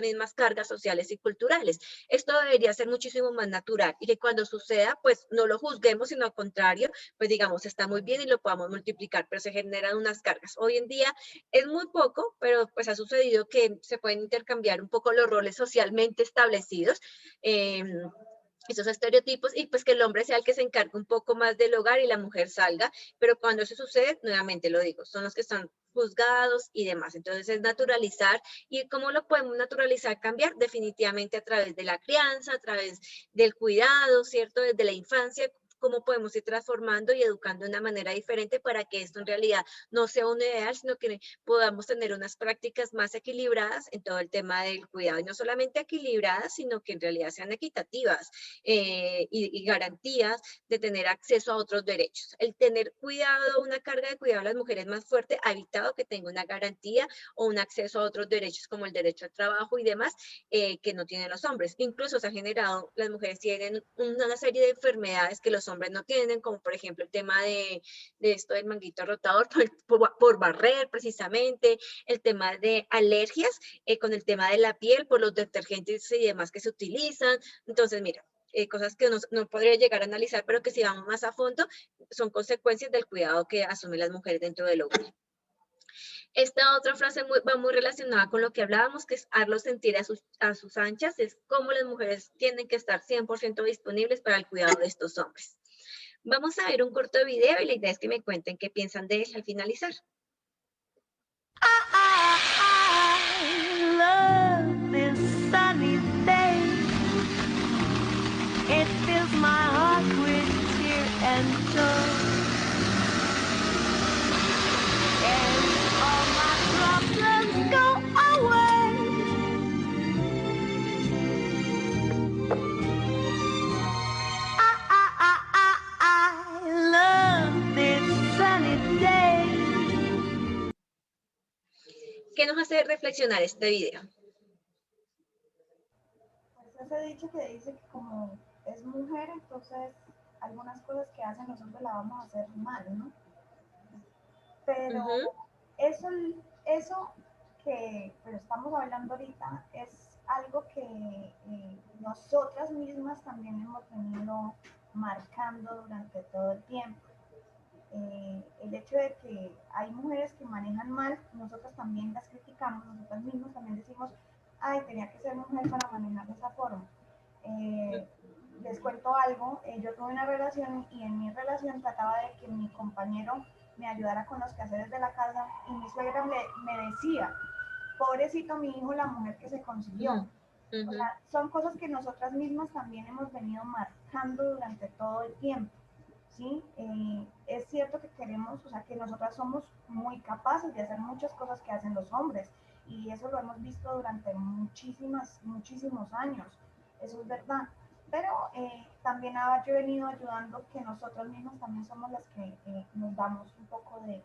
Speaker 2: mismas cargas sociales y culturales. Esto debería ser muchísimo más natural, y que cuando suceda, pues no lo juzguemos, sino al contrario, pues digamos, está muy bien y lo podamos multiplicar, pero se generan unas cargas. Hoy en día es muy poco, pero pues ha sucedido que se pueden intercambiar un poco los roles socialmente establecidos, esos estereotipos, y pues que el hombre sea el que se encargue un poco más del hogar y la mujer salga, pero cuando eso sucede, nuevamente lo digo, son los que están juzgados y demás. Entonces es naturalizar. ¿Y cómo lo podemos naturalizar? Cambiar definitivamente a través de la crianza, a través del cuidado, ¿cierto? Desde la infancia, cómo podemos ir transformando y educando de una manera diferente para que esto en realidad no sea un ideal, sino que podamos tener unas prácticas más equilibradas en todo el tema del cuidado. Y no solamente equilibradas, sino que en realidad sean equitativas y garantías de tener acceso a otros derechos. El tener cuidado, una carga de cuidado a las mujeres más fuerte ha evitado que tenga una garantía o un acceso a otros derechos como el derecho al trabajo y demás que no tienen los hombres. Incluso se ha generado, las mujeres tienen una serie de enfermedades que los hombres no tienen, como por ejemplo el tema de esto del manguito rotador por barrer precisamente, el tema de alergias con el tema de la piel por los detergentes y demás que se utilizan. Entonces, mira, cosas que no podría llegar a analizar, pero que si vamos más a fondo, son consecuencias del cuidado que asumen las mujeres dentro del hogar. Esta otra frase va muy relacionada con lo que hablábamos, que es hazlos sentir a sus anchas, es cómo las mujeres tienen que estar 100% disponibles para el cuidado de estos hombres. Vamos a ver un corto video y la idea es que me cuenten qué piensan de él al finalizar.
Speaker 15: I love this sunny day. It fills my heart with cheer and joy. And all my problems go away. I love this sunny day.
Speaker 2: ¿Qué nos hace reflexionar este video?
Speaker 14: Pues ese dicho que dice que como es mujer, entonces algunas cosas que hacen los hombres las vamos a hacer mal, ¿no? Pero eso que estamos hablando ahorita es algo que nosotras mismas también hemos venido marcando durante todo el tiempo. El hecho de que hay mujeres que manejan mal, nosotras también las criticamos, nosotras mismas también decimos, ay, tenía que ser mujer para manejar de esa forma. Les cuento algo, yo tuve una relación y en mi relación trataba de que mi compañero me ayudara con los quehaceres de la casa y mi suegra me decía, pobrecito mi hijo, la mujer que se consiguió. O sea, son cosas que nosotras mismas también hemos venido marcando durante todo el tiempo. ¿Sí? Es cierto que queremos, o sea, que nosotras somos muy capaces de hacer muchas cosas que hacen los hombres y eso lo hemos visto durante muchísimos años, eso es verdad, pero también yo he venido ayudando que nosotros mismos también somos las que nos damos un poco de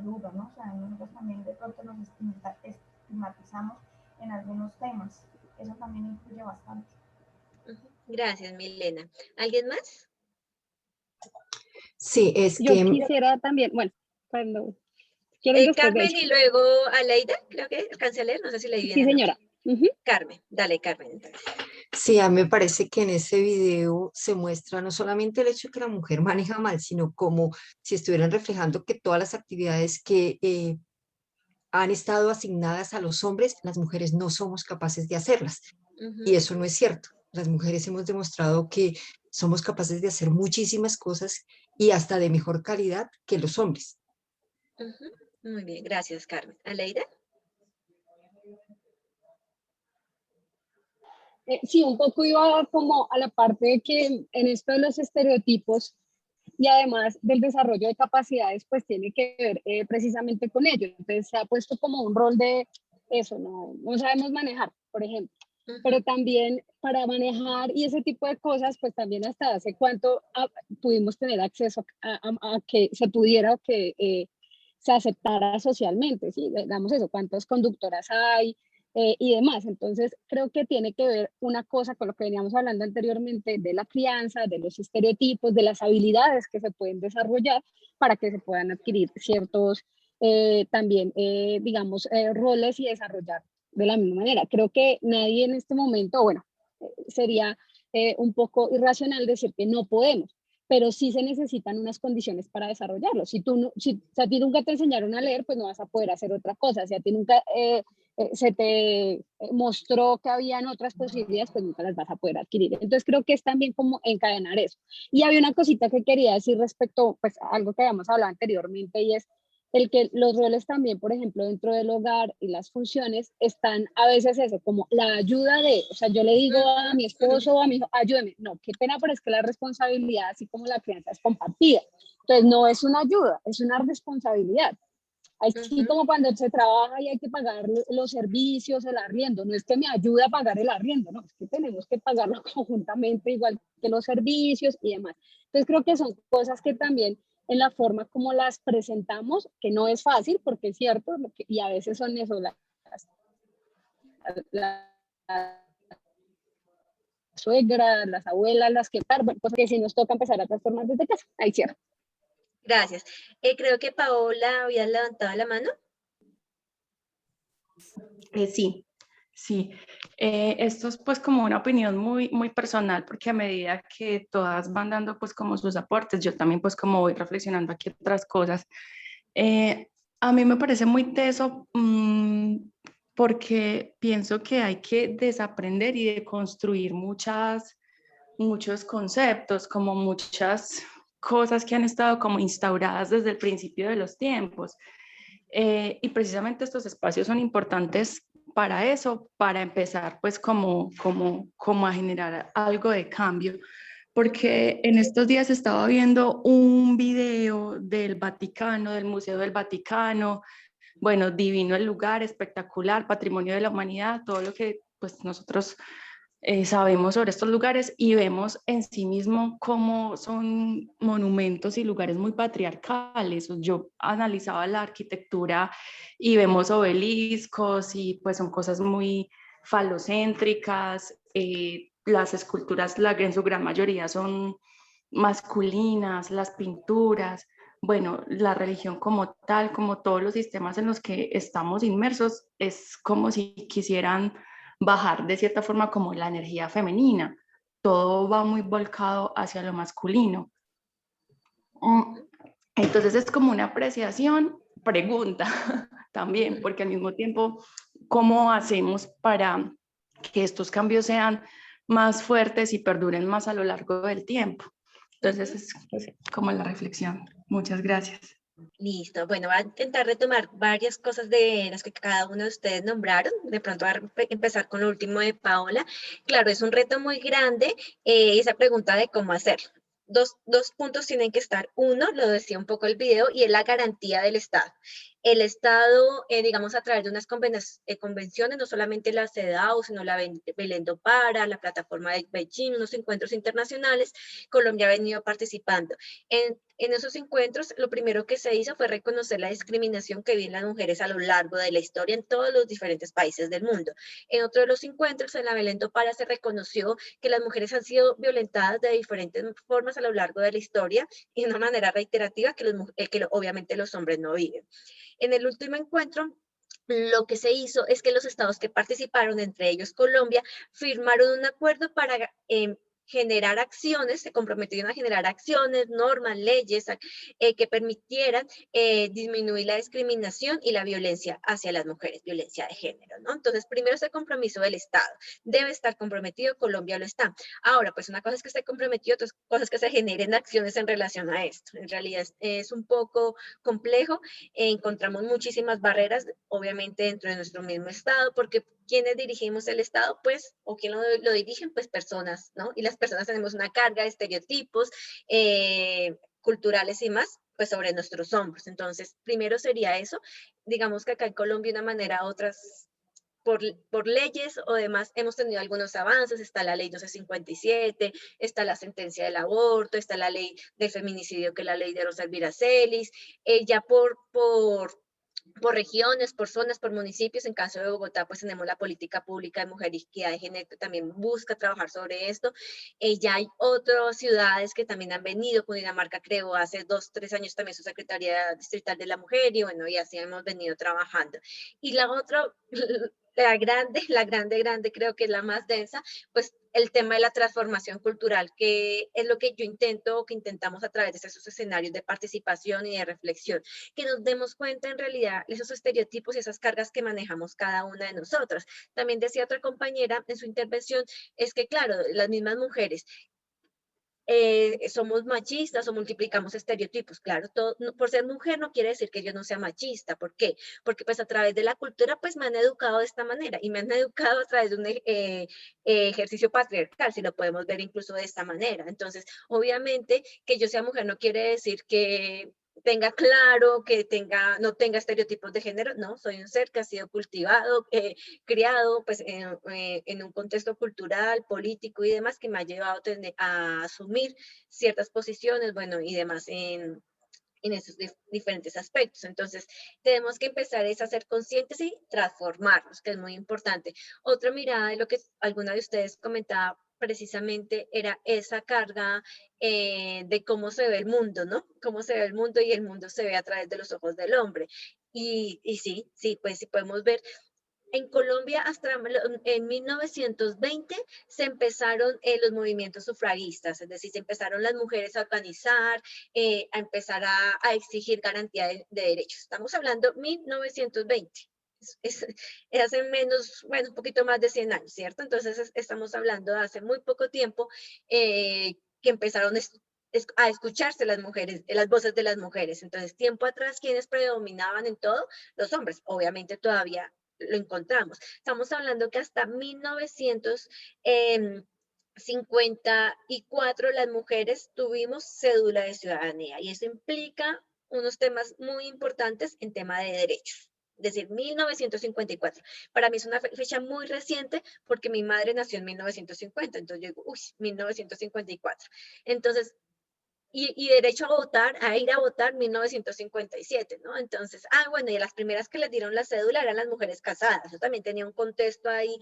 Speaker 14: duro, ¿no? O sea, nosotros también de pronto nos estigmatizamos en algunos temas, eso también influye bastante.
Speaker 2: Gracias, Milena. ¿Alguien más?
Speaker 16: Sí, es
Speaker 17: yo
Speaker 16: que...
Speaker 17: quisiera también, bueno, cuando...
Speaker 2: Carmen y luego Aleida, creo que alcancé a leer, no sé si leí bien.
Speaker 17: Sí, señora.
Speaker 2: Carmen, dale, Carmen.
Speaker 16: Sí, a mí me parece que en ese video se muestra no solamente el hecho de que la mujer maneja mal, sino como si estuvieran reflejando que todas las actividades que han estado asignadas a los hombres, las mujeres no somos capaces de hacerlas. Y eso no es cierto. Las mujeres hemos demostrado que somos capaces de hacer muchísimas cosas y hasta de mejor calidad que los hombres.
Speaker 2: Muy bien, gracias, Carmen. ¿Aleida?
Speaker 17: Sí, un poco iba como a la parte de que en esto de los estereotipos y además del desarrollo de capacidades, pues tiene que ver precisamente con ello. Entonces se ha puesto como un rol de eso, no sabemos manejar, por ejemplo. Pero también para manejar y ese tipo de cosas, pues también hasta hace cuánto pudimos tener acceso a que se pudiera o que se aceptara socialmente, ¿sí? Digamos eso, cuántas conductoras hay y demás. Entonces, creo que tiene que ver una cosa con lo que veníamos hablando anteriormente de la crianza, de los estereotipos, de las habilidades que se pueden desarrollar para que se puedan adquirir ciertos también, digamos, roles y desarrollar de la misma manera. Creo que nadie en este momento, bueno, sería un poco irracional decir que no podemos, pero sí se necesitan unas condiciones para desarrollarlo. Si a ti nunca te enseñaron a leer, pues no vas a poder hacer otra cosa. Si a ti nunca se te mostró que habían otras posibilidades, pues nunca las vas a poder adquirir. Entonces creo que es también como encadenar eso. Y había una cosita que quería decir respecto pues, a algo que habíamos hablado anteriormente y es el que los roles también, por ejemplo, dentro del hogar y las funciones están a veces eso, como la ayuda de, o sea, yo le digo a mi esposo o a mi hijo, ayúdeme, no, qué pena, pero es que la responsabilidad, así como la crianza, es compartida. Entonces, no es una ayuda, es una responsabilidad. Así como cuando se trabaja y hay que pagar los servicios, el arriendo, no es que me ayude a pagar el arriendo, no, es que tenemos que pagarlo conjuntamente, igual que los servicios y demás. Entonces creo que son cosas que también en la forma como las presentamos, que no es fácil, porque es cierto, y a veces son eso, las suegras, las abuelas, las que, bueno, cosas que sí nos toca empezar a transformar desde casa. Ahí cierro.
Speaker 2: Gracias. Creo que Paola había levantado la mano.
Speaker 13: Sí, sí. Esto es pues como una opinión muy, muy personal, porque a medida que todas van dando pues como sus aportes, yo también pues como voy reflexionando aquí otras cosas. A mí me parece muy teso porque pienso que hay que desaprender y deconstruir muchos conceptos, como muchas cosas que han estado como instauradas desde el principio de los tiempos. Y precisamente estos espacios son importantes para eso, para empezar pues como a generar algo de cambio. Porque en estos días estaba viendo un video del Vaticano, del Museo del Vaticano, bueno, divino el lugar, espectacular, patrimonio de la humanidad, todo lo que pues nosotros sabemos sobre estos lugares y vemos en sí mismo cómo son monumentos y lugares muy patriarcales. Yo analizaba la arquitectura y vemos obeliscos y pues son cosas muy falocéntricas. Las esculturas, en su gran mayoría, son masculinas, las pinturas. Bueno, la religión como tal, como todos los sistemas en los que estamos inmersos, es como si quisieran bajar de cierta forma como la energía femenina. Todo va muy volcado hacia lo masculino. Entonces es como una apreciación, pregunta también, porque al mismo tiempo, ¿cómo hacemos para que estos cambios sean más fuertes y perduren más a lo largo del tiempo? Entonces es pues, como la reflexión. Muchas gracias.
Speaker 2: Listo, bueno, voy a intentar retomar varias cosas de las que cada uno de ustedes nombraron. De pronto voy a empezar con lo último de Paola. Claro, es un reto muy grande esa pregunta de cómo hacerlo. Dos puntos tienen que estar. Uno, lo decía un poco el video, y es la garantía del Estado. El Estado, digamos, a través de unas convenciones, no solamente la CEDAW, sino la Belén do Pará, la plataforma de Beijing, unos encuentros internacionales, Colombia ha venido participando. En esos encuentros, lo primero que se hizo fue reconocer la discriminación que viven las mujeres a lo largo de la historia en todos los diferentes países del mundo. En otro de los encuentros, en la Belén do Pará, se reconoció que las mujeres han sido violentadas de diferentes formas a lo largo de la historia y de una manera reiterativa que obviamente los hombres no viven. En el último encuentro, lo que se hizo es que los estados que participaron, entre ellos Colombia, firmaron un acuerdo para generar acciones, se comprometieron a generar acciones, normas, leyes que permitieran disminuir la discriminación y la violencia hacia las mujeres, violencia de género, ¿no? Entonces, primero es el compromiso del Estado, debe estar comprometido, Colombia lo está. Ahora, pues una cosa es que esté comprometido, otra cosa es que se generen acciones en relación a esto. En realidad es un poco complejo, encontramos muchísimas barreras, obviamente dentro de nuestro mismo Estado, porque ¿quiénes dirigimos el Estado? Pues, o ¿quién lo dirigen? Pues personas, ¿no? Y las personas tenemos una carga de estereotipos culturales y más, pues sobre nuestros hombros. Entonces, primero sería eso. Digamos que acá en Colombia, de una manera u otras, por leyes o demás, hemos tenido algunos avances. Está la ley 1257, está la sentencia del aborto, está la ley del feminicidio, que es la ley de Rosa Elvira Celis. Ya por regiones, por zonas, por municipios. En caso de Bogotá, pues tenemos la política pública de mujer y equidad de género, que también busca trabajar sobre esto. Ya hay otras ciudades que también han venido. Cundinamarca creó hace 2, 3 años también su Secretaría Distrital de la Mujer, y bueno, y así hemos venido trabajando. Y la otra, la grande, creo que es la más densa, pues el tema de la transformación cultural, que es lo que yo intento, o que intentamos a través de esos escenarios de participación y de reflexión, que nos demos cuenta en realidad esos estereotipos y esas cargas que manejamos cada una de nosotras. También decía otra compañera en su intervención, es que claro, las mismas mujeres somos machistas o multiplicamos estereotipos. Claro, por ser mujer no quiere decir que yo no sea machista. ¿Por qué? Porque pues a través de la cultura pues me han educado de esta manera y me han educado a través de un ejercicio patriarcal, si lo podemos ver incluso de esta manera. Entonces, obviamente que yo sea mujer no quiere decir que tenga claro, que no tenga estereotipos de género. No, soy un ser que ha sido cultivado, criado pues en un contexto cultural, político y demás que me ha llevado a asumir ciertas posiciones, bueno, y demás en esos diferentes aspectos. Entonces, tenemos que empezar a ser conscientes y transformarnos, que es muy importante. Otra mirada de lo que alguna de ustedes comentaba precisamente era esa carga de cómo se ve el mundo, ¿no? Cómo se ve el mundo y el mundo se ve a través de los ojos del hombre. Y sí, pues sí podemos ver en Colombia, hasta en 1920, se empezaron los movimientos sufragistas, es decir, se empezaron las mujeres a organizar, a empezar a exigir garantía de derechos. Estamos hablando 1920. Es hace menos, bueno, un poquito más de 100 años, ¿cierto? Entonces estamos hablando de hace muy poco tiempo que empezaron a escucharse las mujeres, las voces de las mujeres. Entonces, tiempo atrás, ¿quiénes predominaban en todo? Los hombres. Obviamente todavía lo encontramos. Estamos hablando que hasta 1954 las mujeres tuvimos cédula de ciudadanía y eso implica unos temas muy importantes en tema de derechos. Es decir, 1954. Para mí es una fecha muy reciente porque mi madre nació en 1950, entonces yo digo, uy, 1954. Entonces, y derecho a votar, a ir a votar 1957, ¿no? Entonces, bueno, y las primeras que les dieron la cédula eran las mujeres casadas, eso también tenía un contexto ahí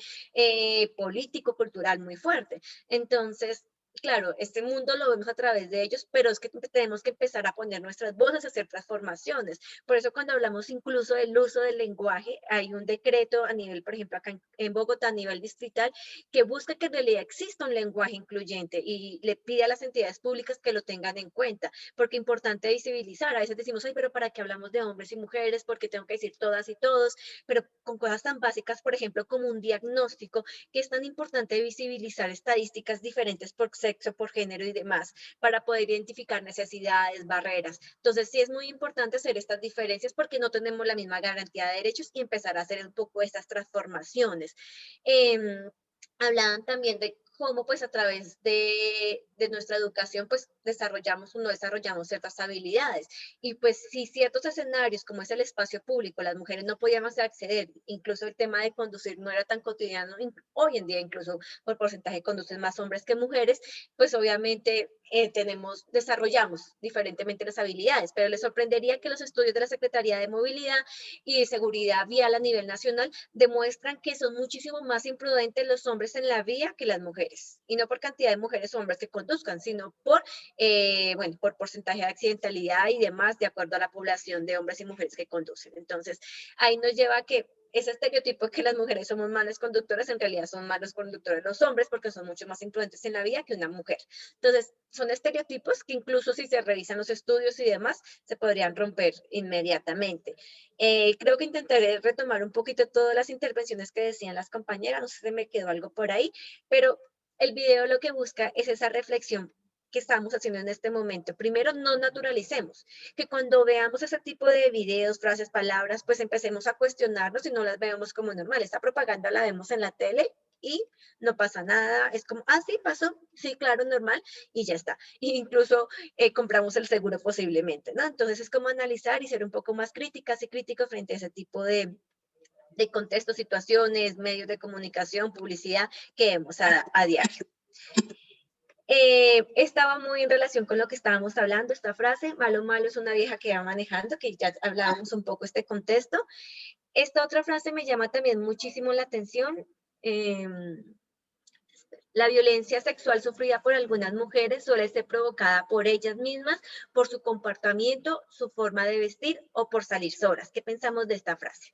Speaker 2: político, cultural muy fuerte. Entonces, claro, este mundo lo vemos a través de ellos, pero es que tenemos que empezar a poner nuestras voces, a hacer transformaciones. Por eso cuando hablamos incluso del uso del lenguaje, hay un decreto a nivel, por ejemplo, acá en Bogotá, a nivel distrital, que busca que en realidad exista un lenguaje incluyente y le pide a las entidades públicas que lo tengan en cuenta, porque es importante visibilizar. A veces decimos, ay, pero ¿para qué hablamos de hombres y mujeres? Porque tengo que decir todas y todos, pero con cosas tan básicas, por ejemplo, como un diagnóstico, que es tan importante visibilizar estadísticas diferentes por sexo, por género y demás, para poder identificar necesidades, barreras. Entonces, sí es muy importante hacer estas diferencias porque no tenemos la misma garantía de derechos y empezar a hacer un poco estas transformaciones. Hablaban también de cómo pues a través de nuestra educación pues desarrollamos o no desarrollamos ciertas habilidades y pues si ciertos escenarios como es el espacio público las mujeres no podíamos acceder, incluso el tema de conducir no era tan cotidiano, hoy en día incluso por porcentaje conducen más hombres que mujeres, pues obviamente desarrollamos diferentemente las habilidades, pero les sorprendería que los estudios de la Secretaría de Movilidad y de Seguridad Vial a nivel nacional demuestran que son muchísimo más imprudentes los hombres en la vía que las mujeres, y no por cantidad de mujeres o hombres que conduzcan, sino por porcentaje de accidentalidad y demás, de acuerdo a la población de hombres y mujeres que conducen. Entonces, ahí nos lleva a que ese estereotipo de que las mujeres somos malas conductoras, en realidad son malos conductores los hombres porque son mucho más imprudentes en la vía que una mujer. Entonces, son estereotipos que incluso si se revisan los estudios y demás, se podrían romper inmediatamente. Creo que intentaré retomar un poquito todas las intervenciones que decían las compañeras, no sé si me quedó algo por ahí, pero el video lo que busca es esa reflexión que estamos haciendo en este momento. Primero, no naturalicemos, que cuando veamos ese tipo de videos, frases, palabras, pues empecemos a cuestionarnos y no las veamos como normal. Esta propaganda la vemos en la tele y no pasa nada, es como, sí, pasó, sí, claro, normal, y ya está. E incluso compramos el seguro posiblemente, ¿no? Entonces es como analizar y ser un poco más críticas y críticos frente a ese tipo de contextos, situaciones, medios de comunicación, publicidad que vemos a diario. Estaba muy en relación con lo que estábamos hablando, esta frase, malo, malo es una vieja que va manejando, que ya hablábamos un poco este contexto. Esta otra frase me llama también muchísimo la atención. La violencia sexual sufrida por algunas mujeres suele ser provocada por ellas mismas, por su comportamiento, su forma de vestir o por salir solas. ¿Qué pensamos de esta frase?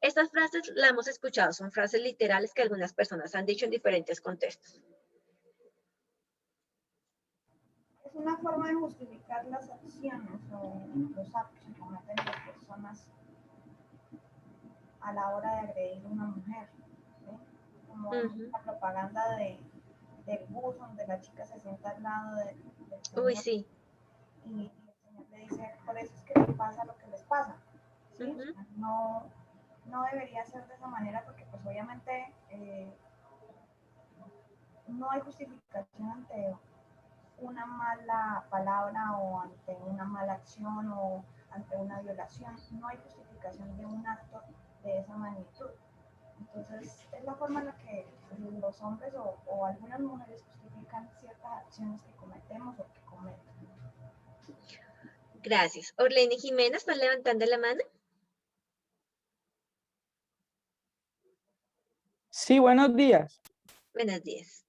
Speaker 2: Estas frases las hemos escuchado, son frases literales que algunas personas han dicho en diferentes contextos.
Speaker 14: Es una forma de justificar las acciones o los actos que cometen las personas a la hora de agredir a una mujer, ¿sí? Como la propaganda de del bus donde la chica se sienta al lado del señor.
Speaker 2: Uy, sí.
Speaker 14: Y el señor le dice, por eso es que les pasa lo que les pasa. ¿Sí? O sea, no debería ser de esa manera porque pues obviamente no hay justificación ante una mala palabra o ante una mala acción o ante una violación. No hay justificación de un acto de esa magnitud. Entonces es la forma en la que los hombres o algunas mujeres justifican ciertas acciones que cometemos o que cometen.
Speaker 2: Gracias. Orlene Jimena, ¿están levantando la mano?
Speaker 18: Sí, buenos días.
Speaker 2: Buenos días.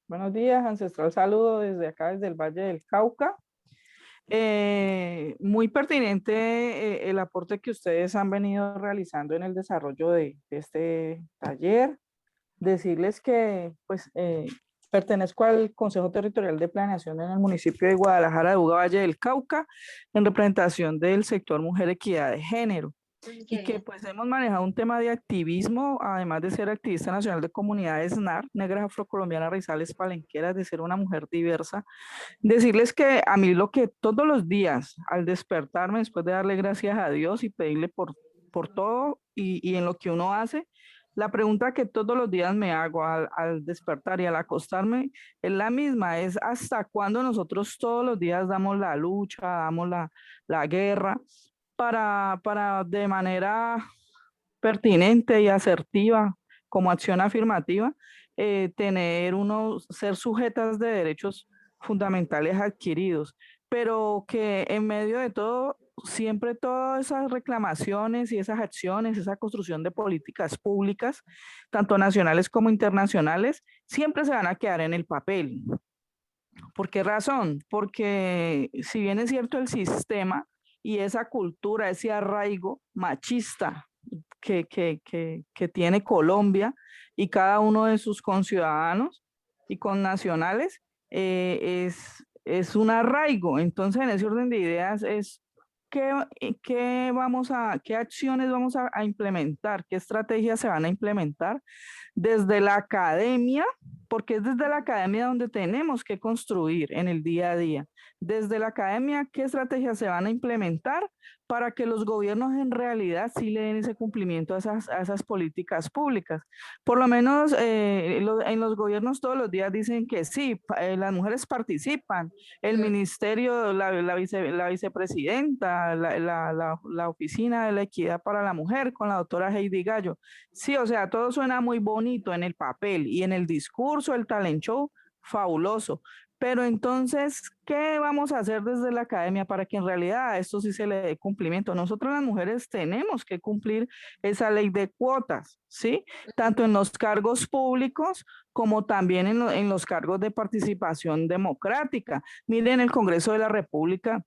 Speaker 18: Buenos días, ancestral saludo desde acá, desde el Valle del Cauca. Muy pertinente el aporte que ustedes han venido realizando en el desarrollo de este taller. Decirles que pues pertenezco al Consejo Territorial de Planeación en el municipio de Guadalajara de Uga, Valle del Cauca, en representación del sector Mujer Equidad de Género. Y que pues hemos manejado un tema de activismo, además de ser activista nacional de comunidades NAR, Negras Afrocolombianas Raizales Palenqueras, de ser una mujer diversa. Decirles que a mí lo que todos los días, al despertarme, después de darle gracias a Dios y pedirle por todo y en lo que uno hace, la pregunta que todos los días me hago al despertar y al acostarme es la misma, es hasta cuándo nosotros todos los días damos la lucha, damos la guerra para de manera pertinente y asertiva, como acción afirmativa, ser sujetas de derechos fundamentales adquiridos, pero que en medio de todo, siempre todas esas reclamaciones y esas acciones, esa construcción de políticas públicas, tanto nacionales como internacionales, siempre se van a quedar en el papel. ¿Por qué razón? Porque si bien es cierto el sistema y esa cultura, ese arraigo machista que tiene Colombia y cada uno de sus conciudadanos y connacionales, es un arraigo. Entonces, en ese orden de ideas es qué acciones vamos a implementar, qué estrategias se van a implementar desde la academia, porque es desde la academia donde tenemos que construir en el día a día. Desde la academia, ¿qué estrategias se van a implementar para que los gobiernos en realidad sí le den ese cumplimiento a esas políticas públicas? Por lo menos en los gobiernos todos los días dicen que sí, las mujeres participan, el ministerio, la vicepresidenta, la oficina de la equidad para la mujer con la doctora Heidi Gallo. Sí, o sea, todo suena muy bonito en el papel y en el discurso, el talent show, fabuloso. Pero entonces, ¿qué vamos a hacer desde la academia para que en realidad a esto sí se le dé cumplimiento? Nosotros las mujeres tenemos que cumplir esa ley de cuotas, ¿sí? Tanto en los cargos públicos como también en los cargos de participación democrática. Miren, el Congreso de la República,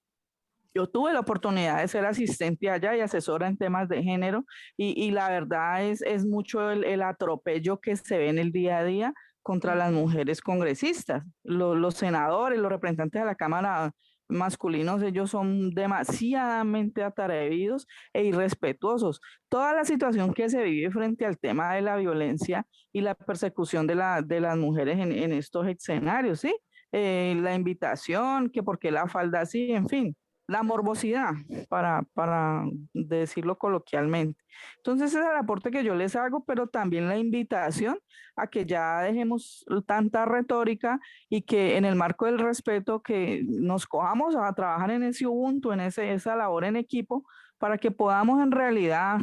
Speaker 18: yo tuve la oportunidad de ser asistente allá y asesora en temas de género y la verdad es mucho el atropello que se ve en el día a día contra las mujeres congresistas. Los senadores, los representantes de la Cámara masculinos, ellos son demasiadamente atrevidos e irrespetuosos. Toda la situación que se vive frente al tema de la violencia y la persecución de las mujeres en estos escenarios, ¿sí? La invitación, que por qué la falda así, en fin. La morbosidad, para decirlo coloquialmente. Entonces, ese es el aporte que yo les hago, pero también la invitación a que ya dejemos tanta retórica y que en el marco del respeto que nos cojamos a trabajar en ese Ubuntu, en esa labor en equipo, para que podamos en realidad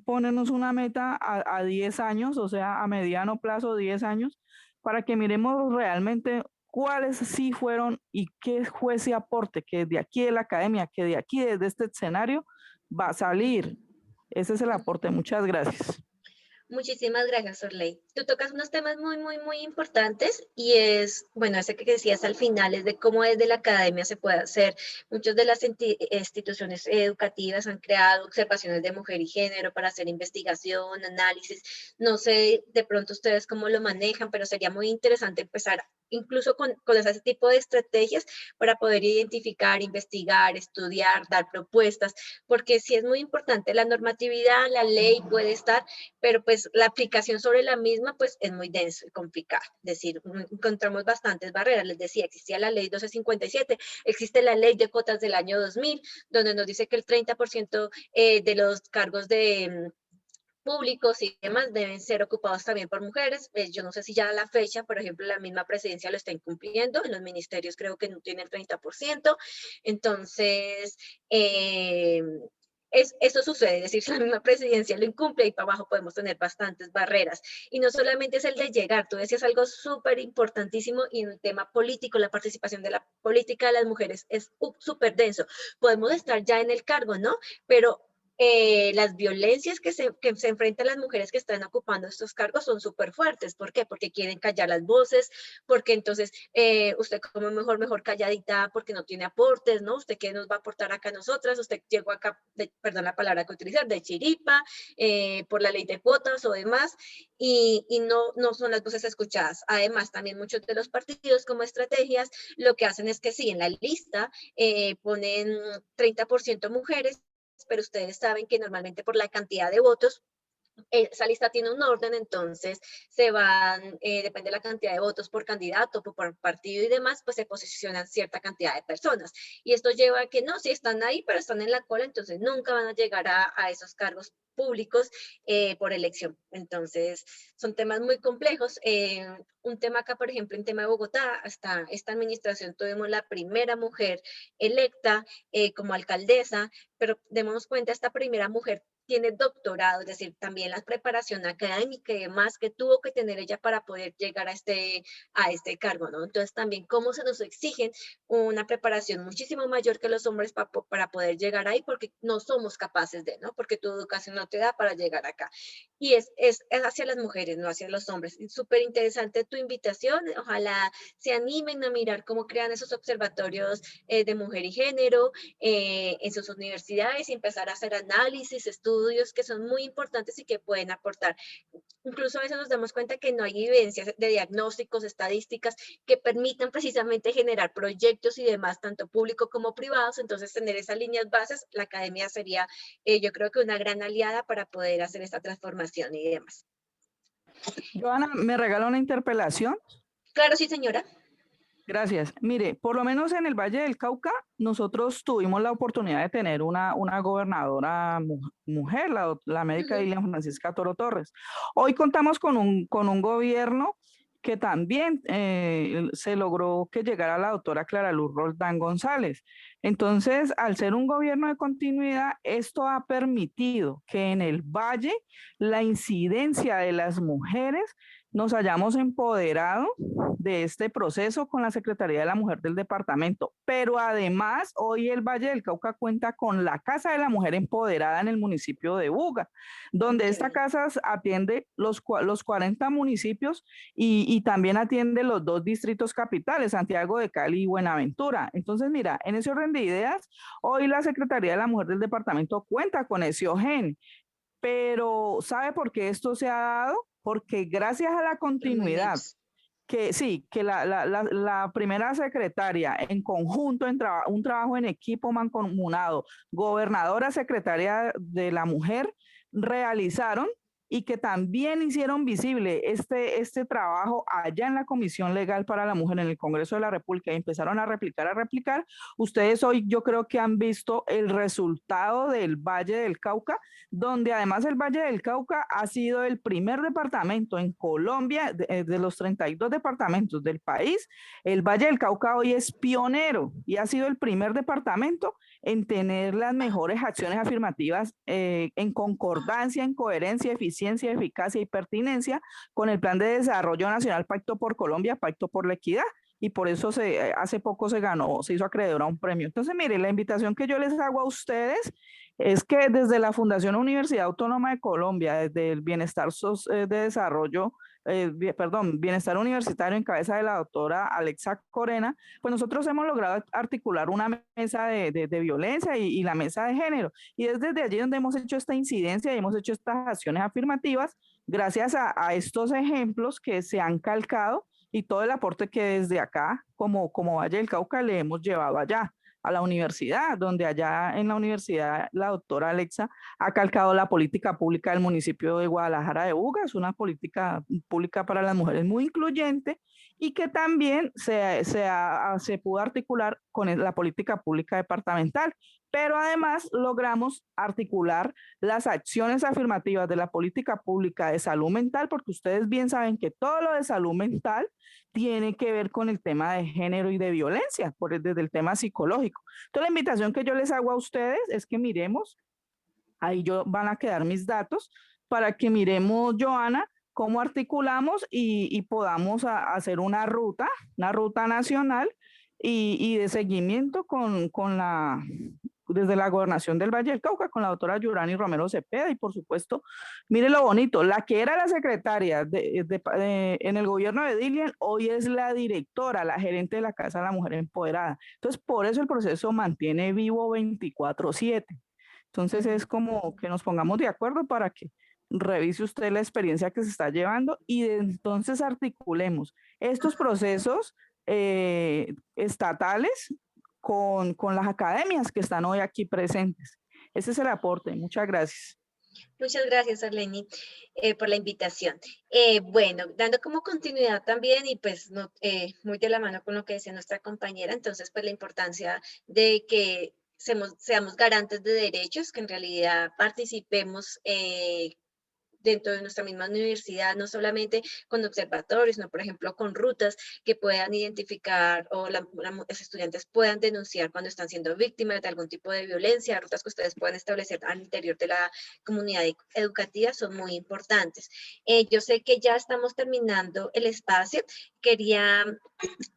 Speaker 18: ponernos una meta a 10 años, o sea, a mediano plazo, 10 años, para que miremos realmente cuáles sí fueron y qué fue ese aporte que de aquí de la academia, que de aquí desde este escenario va a salir. Ese es el aporte. Muchas gracias.
Speaker 2: Muchísimas gracias, Orley. Tú tocas unos temas muy, muy, muy importantes y es, bueno, ese que decías al final es de cómo desde la academia se puede hacer. Muchas de las instituciones educativas han creado observaciones de mujer y género para hacer investigación, análisis. No sé de pronto ustedes cómo lo manejan, pero sería muy interesante empezar incluso con ese tipo de estrategias para poder identificar, investigar, estudiar, dar propuestas, porque sí es muy importante la normatividad, la ley puede estar, pero pues la aplicación sobre la misma pues es muy denso y complicado. Es decir, encontramos bastantes barreras. Les decía, existía la ley 1257, existe la ley de cuotas del año 2000, donde nos dice que el 30% de los cargos de públicos y demás deben ser ocupados también por mujeres. Yo no sé si ya a la fecha, por ejemplo, la misma presidencia lo está incumpliendo, en los ministerios creo que no tiene el 30%, entonces eso sucede, es decir, si la misma presidencia lo incumple y para abajo podemos tener bastantes barreras. Y no solamente es el de llegar, tú decías algo súper importantísimo y en el tema político, la participación de la política de las mujeres es súper denso. Podemos estar ya en el cargo, ¿no? Pero las violencias que se enfrentan las mujeres que están ocupando estos cargos son súper fuertes. ¿Por qué? Porque quieren callar las voces, porque entonces usted como mejor calladita porque no tiene aportes, ¿no? ¿Usted qué nos va a aportar acá a nosotras? Usted llegó acá, perdón la palabra que utilizar, de chiripa, por la ley de cuotas o demás, y no son las voces escuchadas. Además, también muchos de los partidos como estrategias lo que hacen es que sí, en la lista ponen 30% mujeres, pero ustedes saben que normalmente por la cantidad de votos, esa lista tiene un orden, entonces se van, depende de la cantidad de votos por candidato, por partido y demás, pues se posicionan cierta cantidad de personas. Y esto lleva a que no, si están ahí, pero están en la cola, entonces nunca van a llegar a esos cargos públicos por elección. Entonces, son temas muy complejos. Un tema acá, por ejemplo, en tema de Bogotá, hasta esta administración tuvimos la primera mujer electa como alcaldesa, pero démonos cuenta, esta primera mujer tiene doctorado, es decir, también la preparación académica y demás que tuvo que tener ella para poder llegar a este cargo, ¿no? Entonces también cómo se nos exigen una preparación muchísimo mayor que los hombres para poder llegar ahí, porque no somos capaces de, ¿no? Porque tu educación no te da para llegar acá. Y es hacia las mujeres, no hacia los hombres. Súper interesante tu invitación, ojalá se animen a mirar cómo crean esos observatorios de mujer y género en sus universidades y empezar a hacer análisis, estudios que son muy importantes y que pueden aportar. Incluso a veces nos damos cuenta que no hay evidencias de diagnósticos, estadísticas que permitan precisamente generar proyectos y demás, tanto público como privados. Entonces, tener esas líneas bases, la academia sería, yo creo que una gran aliada para poder hacer esta transformación y demás.
Speaker 18: Joana, ¿me regala una interpelación?
Speaker 2: Claro, sí, señora.
Speaker 18: Gracias. Mire, por lo menos en el Valle del Cauca, nosotros tuvimos la oportunidad de tener una gobernadora mujer, la médica Dilian Francisca Toro Torres. Hoy contamos con un gobierno que también se logró que llegara la doctora Clara Luz Roldán González. Entonces, al ser un gobierno de continuidad, esto ha permitido que en el Valle la incidencia de las mujeres nos hayamos empoderado de este proceso con la Secretaría de la Mujer del departamento. Pero además, hoy el Valle del Cauca cuenta con la Casa de la Mujer Empoderada en el municipio de Buga, donde esta casa atiende los 40 municipios y también atiende los 2 distritos capitales, Santiago de Cali y Buenaventura. Entonces, mira, en ese orden de ideas, hoy la Secretaría de la Mujer del departamento cuenta con ese OGEN. Pero ¿sabe por qué esto se ha dado? Porque gracias a la continuidad, que sí, que la primera secretaria en conjunto, un trabajo en equipo mancomunado, gobernadora, secretaria de la mujer, realizaron y que también hicieron visible este trabajo allá en la Comisión Legal para la Mujer en el Congreso de la República y empezaron a replicar. Ustedes hoy yo creo que han visto el resultado del Valle del Cauca, donde además el Valle del Cauca ha sido el primer departamento en Colombia, de los 32 departamentos del país, el Valle del Cauca hoy es pionero y ha sido el primer departamento en tener las mejores acciones afirmativas en concordancia, en coherencia, eficiencia, eficacia y pertinencia con el Plan de Desarrollo Nacional Pacto por Colombia, Pacto por la Equidad, y por eso hace poco se hizo acreedor a un premio. Entonces, mire, la invitación que yo les hago a ustedes es que desde la Fundación Universidad Autónoma de Colombia, desde el Bienestar de Desarrollo, Bienestar Universitario en cabeza de la doctora Alexa Corena, pues nosotros hemos logrado articular una mesa de violencia y la mesa de género. Y es desde allí donde hemos hecho esta incidencia y hemos hecho estas acciones afirmativas gracias a estos ejemplos que se han calcado y todo el aporte que desde acá, como Valle del Cauca, le hemos llevado allá a la universidad, donde allá en la universidad la doctora Alexa ha calcado la política pública del municipio de Guadalajara de Bugas, una política pública para las mujeres muy incluyente y que también se pudo articular con la política pública departamental. Pero además logramos articular las acciones afirmativas de la política pública de salud mental, porque ustedes bien saben que todo lo de salud mental tiene que ver con el tema de género y de violencia, desde el tema psicológico. Entonces, la invitación que yo les hago a ustedes es que miremos, ahí van a quedar mis datos, para que miremos, Joana, cómo articulamos y podamos hacer una ruta nacional y de seguimiento desde la gobernación del Valle del Cauca con la doctora Yurani Romero Cepeda y por supuesto, mire lo bonito, la que era la secretaria en el gobierno de Dilian, hoy es la directora, la gerente de la Casa de la Mujer Empoderada. Entonces, por eso el proceso mantiene vivo 24/7. Entonces, es como que nos pongamos de acuerdo para que revise usted la experiencia que se está llevando y entonces articulemos estos procesos estatales con las academias que están hoy aquí presentes. Ese es el aporte. Muchas gracias.
Speaker 2: Muchas gracias, Arleni, por la invitación. Bueno, dando como continuidad también y pues muy de la mano con lo que decía nuestra compañera, entonces pues la importancia de que seamos garantes de derechos, que en realidad participemos dentro de nuestra misma universidad, no solamente con observatorios, sino por ejemplo con rutas que puedan identificar o los estudiantes puedan denunciar cuando están siendo víctimas de algún tipo de violencia, rutas que ustedes puedan establecer al interior de la comunidad educativa son muy importantes. Yo sé que ya estamos terminando el espacio, quería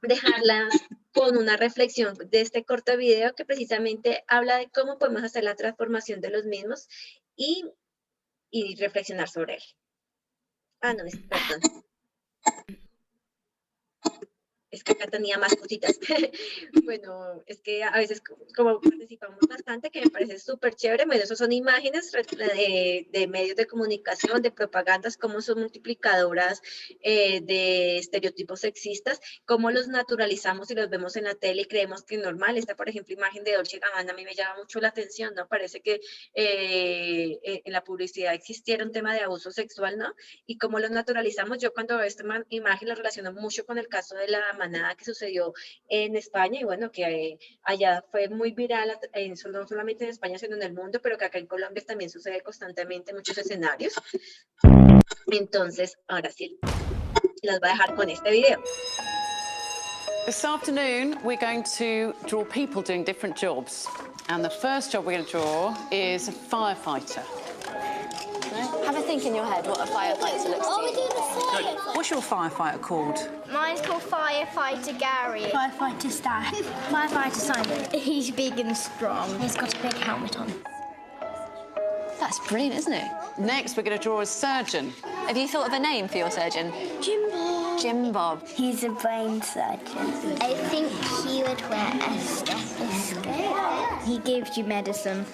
Speaker 2: dejarla con una reflexión de este corto video que precisamente habla de cómo podemos hacer la transformación de los mismos y reflexionar sobre él. No, perdón. Es que acá tenía más cositas. Bueno, es que a veces como participamos bastante, que me parece súper chévere, bueno, eso son imágenes de medios de comunicación, de propagandas, cómo son multiplicadoras de estereotipos sexistas, cómo los naturalizamos y los vemos en la tele y creemos que es normal. Esta, por ejemplo, imagen de Dolce & Gabbana a mí me llama mucho la atención, ¿no? Parece que en la publicidad existiera un tema de abuso sexual, ¿no? Y cómo los naturalizamos. Yo cuando veo esta imagen la relaciono mucho con el caso de la manada que sucedió en España y bueno, que allá fue muy viral, no solamente en España, sino en el mundo, pero que acá en Colombia también sucede constantemente en muchos escenarios. Entonces, ahora sí, las voy a dejar con este video.
Speaker 19: This afternoon, we're going to draw people doing different jobs. And the first job we're going to draw is a firefighter.
Speaker 20: Have a think in your head what a firefighter looks like.
Speaker 19: What's your firefighter called?
Speaker 20: Mine's called Firefighter Gary. Firefighter Stan. Firefighter Simon. He's big and strong. He's got a big helmet on.
Speaker 19: That's brilliant, isn't it? Next, we're going to draw a surgeon.
Speaker 20: Have you thought of a name for your surgeon? Jim Bob. Jim Bob. He's a brain surgeon. I think he would wear a stethoscope. He gives you medicine.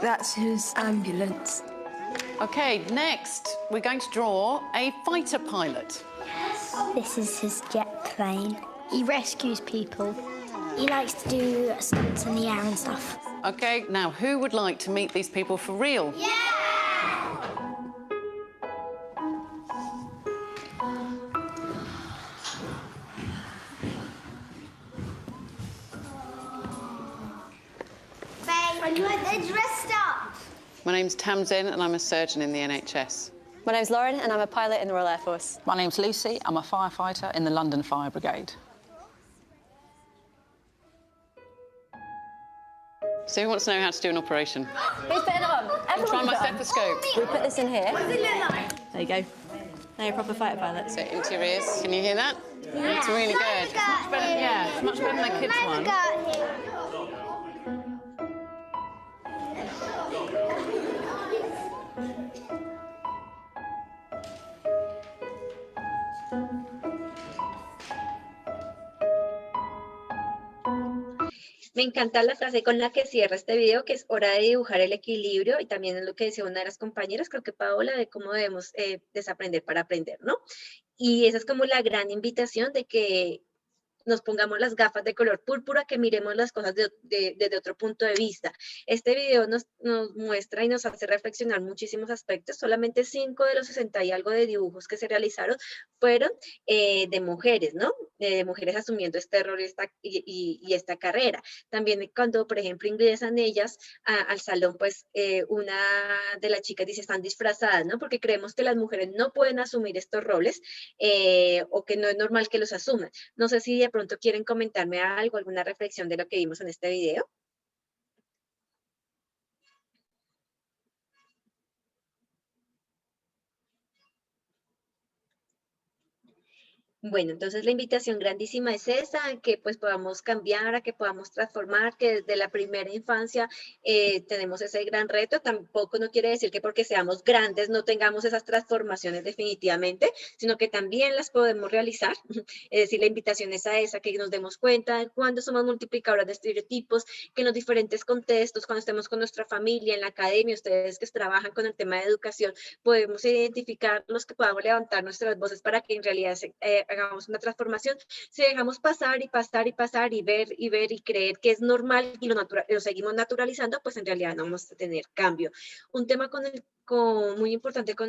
Speaker 19: That's his ambulance. Okay, next, we're going to draw a fighter pilot.
Speaker 20: This is his jet plane. He rescues people. He likes to do stunts in the air and stuff.
Speaker 19: Okay, now who would like to meet these people for real?
Speaker 20: Yeah! They're dressed up.
Speaker 19: My name's Tamsin and I'm a surgeon in the NHS.
Speaker 20: My name's Lauren and I'm a pilot in the Royal Air Force.
Speaker 21: My name's Lucy. I'm a firefighter in the London Fire Brigade.
Speaker 19: So who wants to know how to do an operation?
Speaker 20: Who's putting it on?
Speaker 19: Try my stethoscope.
Speaker 20: We put this in here.
Speaker 14: What does it look like?
Speaker 20: There you go. Now you're a proper fighter pilot.
Speaker 19: So into your ears. Can you hear that?
Speaker 20: Yeah.
Speaker 19: It's really good. It's much better, yeah, it's much better than the kids one.
Speaker 2: Me encanta la frase con la que cierra este video, que es hora de dibujar el equilibrio, y también es lo que decía una de las compañeras, creo que Paola, de cómo debemos desaprender para aprender, ¿no? Y esa es como la gran invitación de que nos pongamos las gafas de color púrpura, que miremos las cosas desde otro punto de vista. Este video nos muestra y nos hace reflexionar muchísimos aspectos. Solamente 5 de los 60 y algo de dibujos que se realizaron fueron de mujeres, ¿no? De mujeres asumiendo este rol y esta carrera. También cuando, por ejemplo, ingresan ellas al salón, pues una de las chicas dice, están disfrazadas, ¿no? Porque creemos que las mujeres no pueden asumir estos roles o que no es normal que los asuman. No sé si de pronto quieren comentarme algo, alguna reflexión de lo que vimos en este video. Bueno, entonces la invitación grandísima es esa, a que pues podamos cambiar, a que podamos transformar, que desde la primera infancia tenemos ese gran reto. Tampoco no quiere decir que porque seamos grandes no tengamos esas transformaciones definitivamente, sino que también las podemos realizar. Es decir, la invitación es a esa, que nos demos cuenta de cuando somos multiplicadoras de estereotipos, que en los diferentes contextos, cuando estemos con nuestra familia, en la academia, ustedes que trabajan con el tema de educación, podemos identificar los que podamos levantar nuestras voces para que en realidad hagamos una transformación. Si dejamos pasar y pasar y pasar y ver y creer que es normal y lo seguimos naturalizando, pues en realidad no vamos a tener cambio. Un tema muy importante con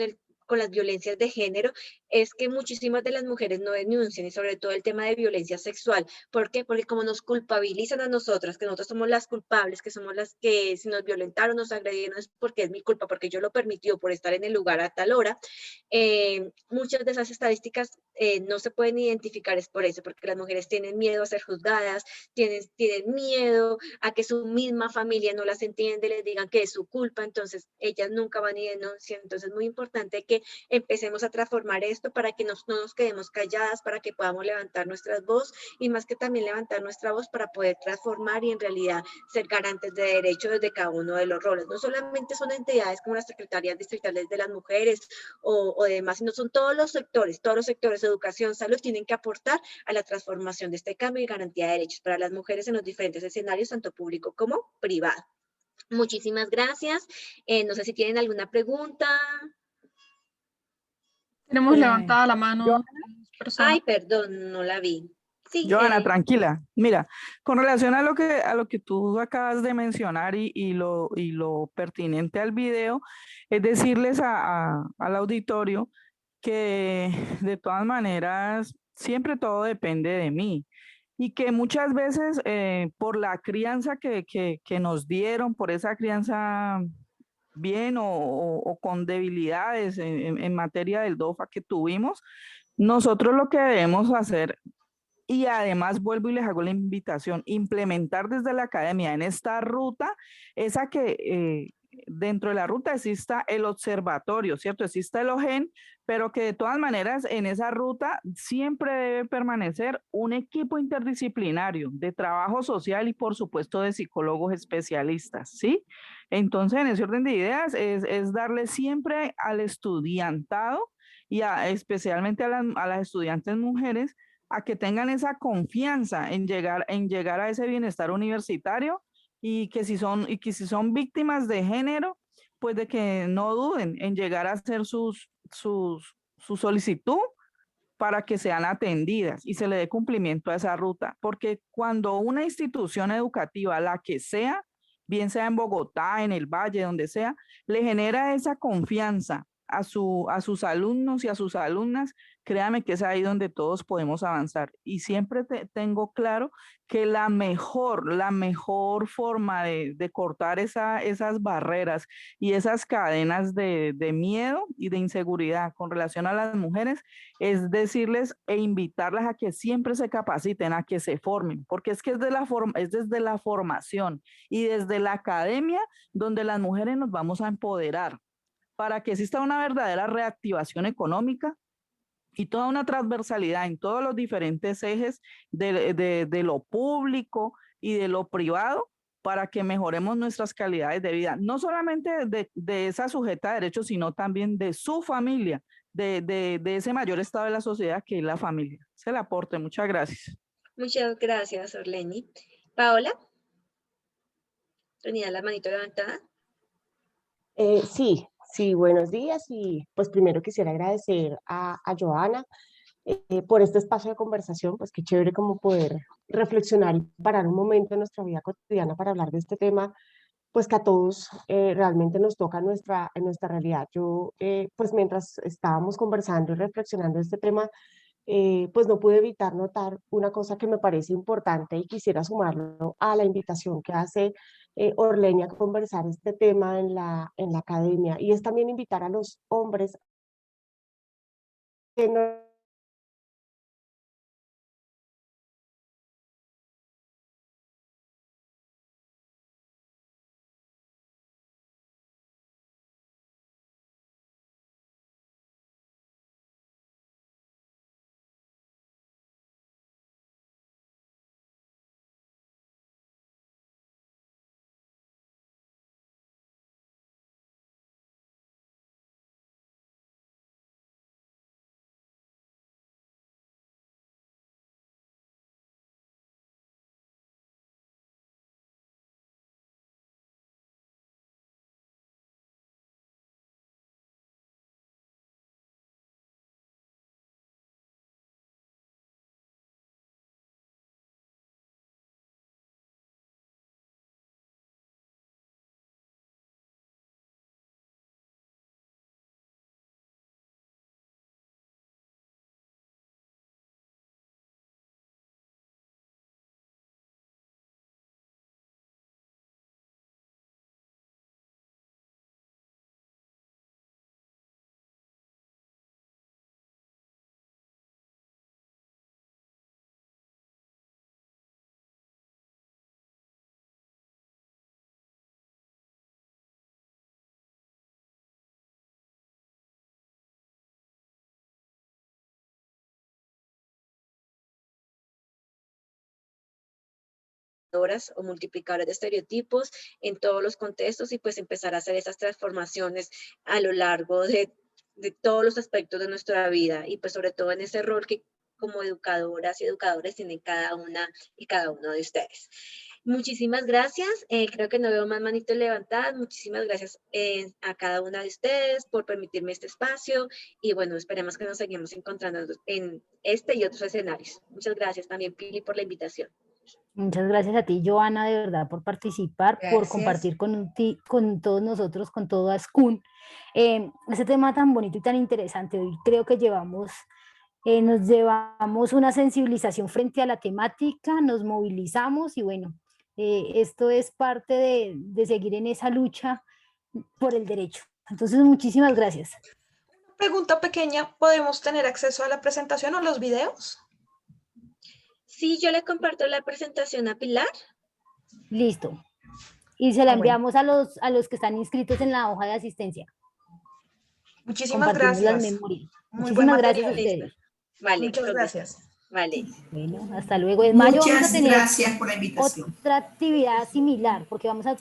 Speaker 2: las violencias de género es que muchísimas de las mujeres no denuncian, y sobre todo el tema de violencia sexual. ¿Por qué? Porque como nos culpabilizan a nosotras, que nosotros somos las culpables, que somos las que si nos violentaron, nos agredieron, es porque es mi culpa, porque yo lo permitió por estar en el lugar a tal hora. Muchas de esas estadísticas no se pueden identificar, es por eso, porque las mujeres tienen miedo a ser juzgadas, tienen miedo a que su misma familia no las entiende, les digan que es su culpa, entonces ellas nunca van y denuncian. Entonces es muy importante que empecemos a transformar esto para que no nos quedemos calladas, para que podamos levantar nuestras voces y más que también levantar nuestra voz para poder transformar y en realidad ser garantes de derechos desde cada uno de los roles. No solamente son entidades como las secretarías distritales de las mujeres o demás, sino son todos los sectores, educación, salud, tienen que aportar a la transformación de este cambio y garantía de derechos para las mujeres en los diferentes escenarios, tanto público como privado. Muchísimas gracias. No sé si tienen alguna pregunta.
Speaker 1: Tenemos levantada la mano.
Speaker 2: Ay, perdón, no la vi. Sí,
Speaker 18: Johanna, tranquila. Mira, con relación a lo que tú acabas de mencionar y lo pertinente al video, es decirles al auditorio que de todas maneras siempre todo depende de mí y que muchas veces por la crianza que nos dieron, por esa crianza bien o con debilidades en materia del DOFA que tuvimos, nosotros lo que debemos hacer, y además vuelvo y les hago la invitación, implementar desde la academia en esta ruta, es a que dentro de la ruta exista el observatorio, ¿cierto? Exista el OGEN, pero que de todas maneras en esa ruta siempre debe permanecer un equipo interdisciplinario de trabajo social y por supuesto de psicólogos especialistas, ¿sí? Entonces en ese orden de ideas es darle siempre al estudiantado y especialmente a las estudiantes mujeres a que tengan esa confianza en llegar a ese bienestar universitario y que si son víctimas de género, pues de que no duden en llegar a hacer su solicitud para que sean atendidas y se le dé cumplimiento a esa ruta. Porque cuando una institución educativa, la que sea, bien sea en Bogotá, en el Valle, donde sea, le genera esa confianza a sus alumnos y a sus alumnas, créame que es ahí donde todos podemos avanzar. Y siempre tengo claro que la mejor forma de cortar esas barreras y esas cadenas de miedo y de inseguridad con relación a las mujeres es decirles e invitarlas a que siempre se capaciten, a que se formen, porque es que es desde la formación y desde la academia donde las mujeres nos vamos a empoderar para que exista una verdadera reactivación económica y toda una transversalidad en todos los diferentes ejes de lo público y de lo privado para que mejoremos nuestras calidades de vida, no solamente de esa sujeta de derechos, sino también de su familia, de ese mayor estado de la sociedad que es la familia. Se le aporte. Muchas gracias.
Speaker 2: Muchas gracias, Orleni. Paola, tenía la manito levantada.
Speaker 8: Sí, buenos días y pues primero quisiera agradecer a Joana por este espacio de conversación, pues qué chévere como poder reflexionar y parar un momento en nuestra vida cotidiana para hablar de este tema, pues que a todos realmente nos toca en nuestra realidad. Yo, pues mientras estábamos conversando y reflexionando este tema, pues no pude evitar notar una cosa que me parece importante y quisiera sumarlo a la invitación que hace Orlenia a conversar este tema en la academia, y es también invitar a los hombres que no
Speaker 2: O multiplicadores de estereotipos en todos los contextos y pues empezar a hacer esas transformaciones a lo largo de todos los aspectos de nuestra vida y pues sobre todo en ese rol que como educadoras y educadores tienen cada una y cada uno de ustedes. Muchísimas gracias, creo que no veo más manitos levantadas. Muchísimas gracias a cada una de ustedes por permitirme este espacio y bueno, esperemos que nos seguimos encontrando en este y otros escenarios. Muchas gracias también, Pili, por la invitación.
Speaker 4: Muchas gracias a ti, Joana, de verdad, por participar, por compartir con todos nosotros, con todo ASCUN, este tema tan bonito y tan interesante. Hoy creo que nos llevamos una sensibilización frente a la temática, nos movilizamos y bueno, esto es parte de seguir en esa lucha por el derecho. Entonces, muchísimas gracias.
Speaker 5: Pregunta pequeña, ¿podemos tener acceso a la presentación o los videos?
Speaker 2: Sí, yo le comparto la presentación a Pilar.
Speaker 4: Listo. Y se la enviamos a los que están inscritos en la hoja de asistencia.
Speaker 5: Muchísimas gracias.
Speaker 4: Las memorias.
Speaker 5: Muchísimas
Speaker 4: gracias a ustedes.
Speaker 2: Vale,
Speaker 5: muchas gracias.
Speaker 2: Vale.
Speaker 4: Bueno, hasta luego. En mayo vamos a tener
Speaker 22: gracias por la invitación.
Speaker 4: otra actividad similar, porque vamos a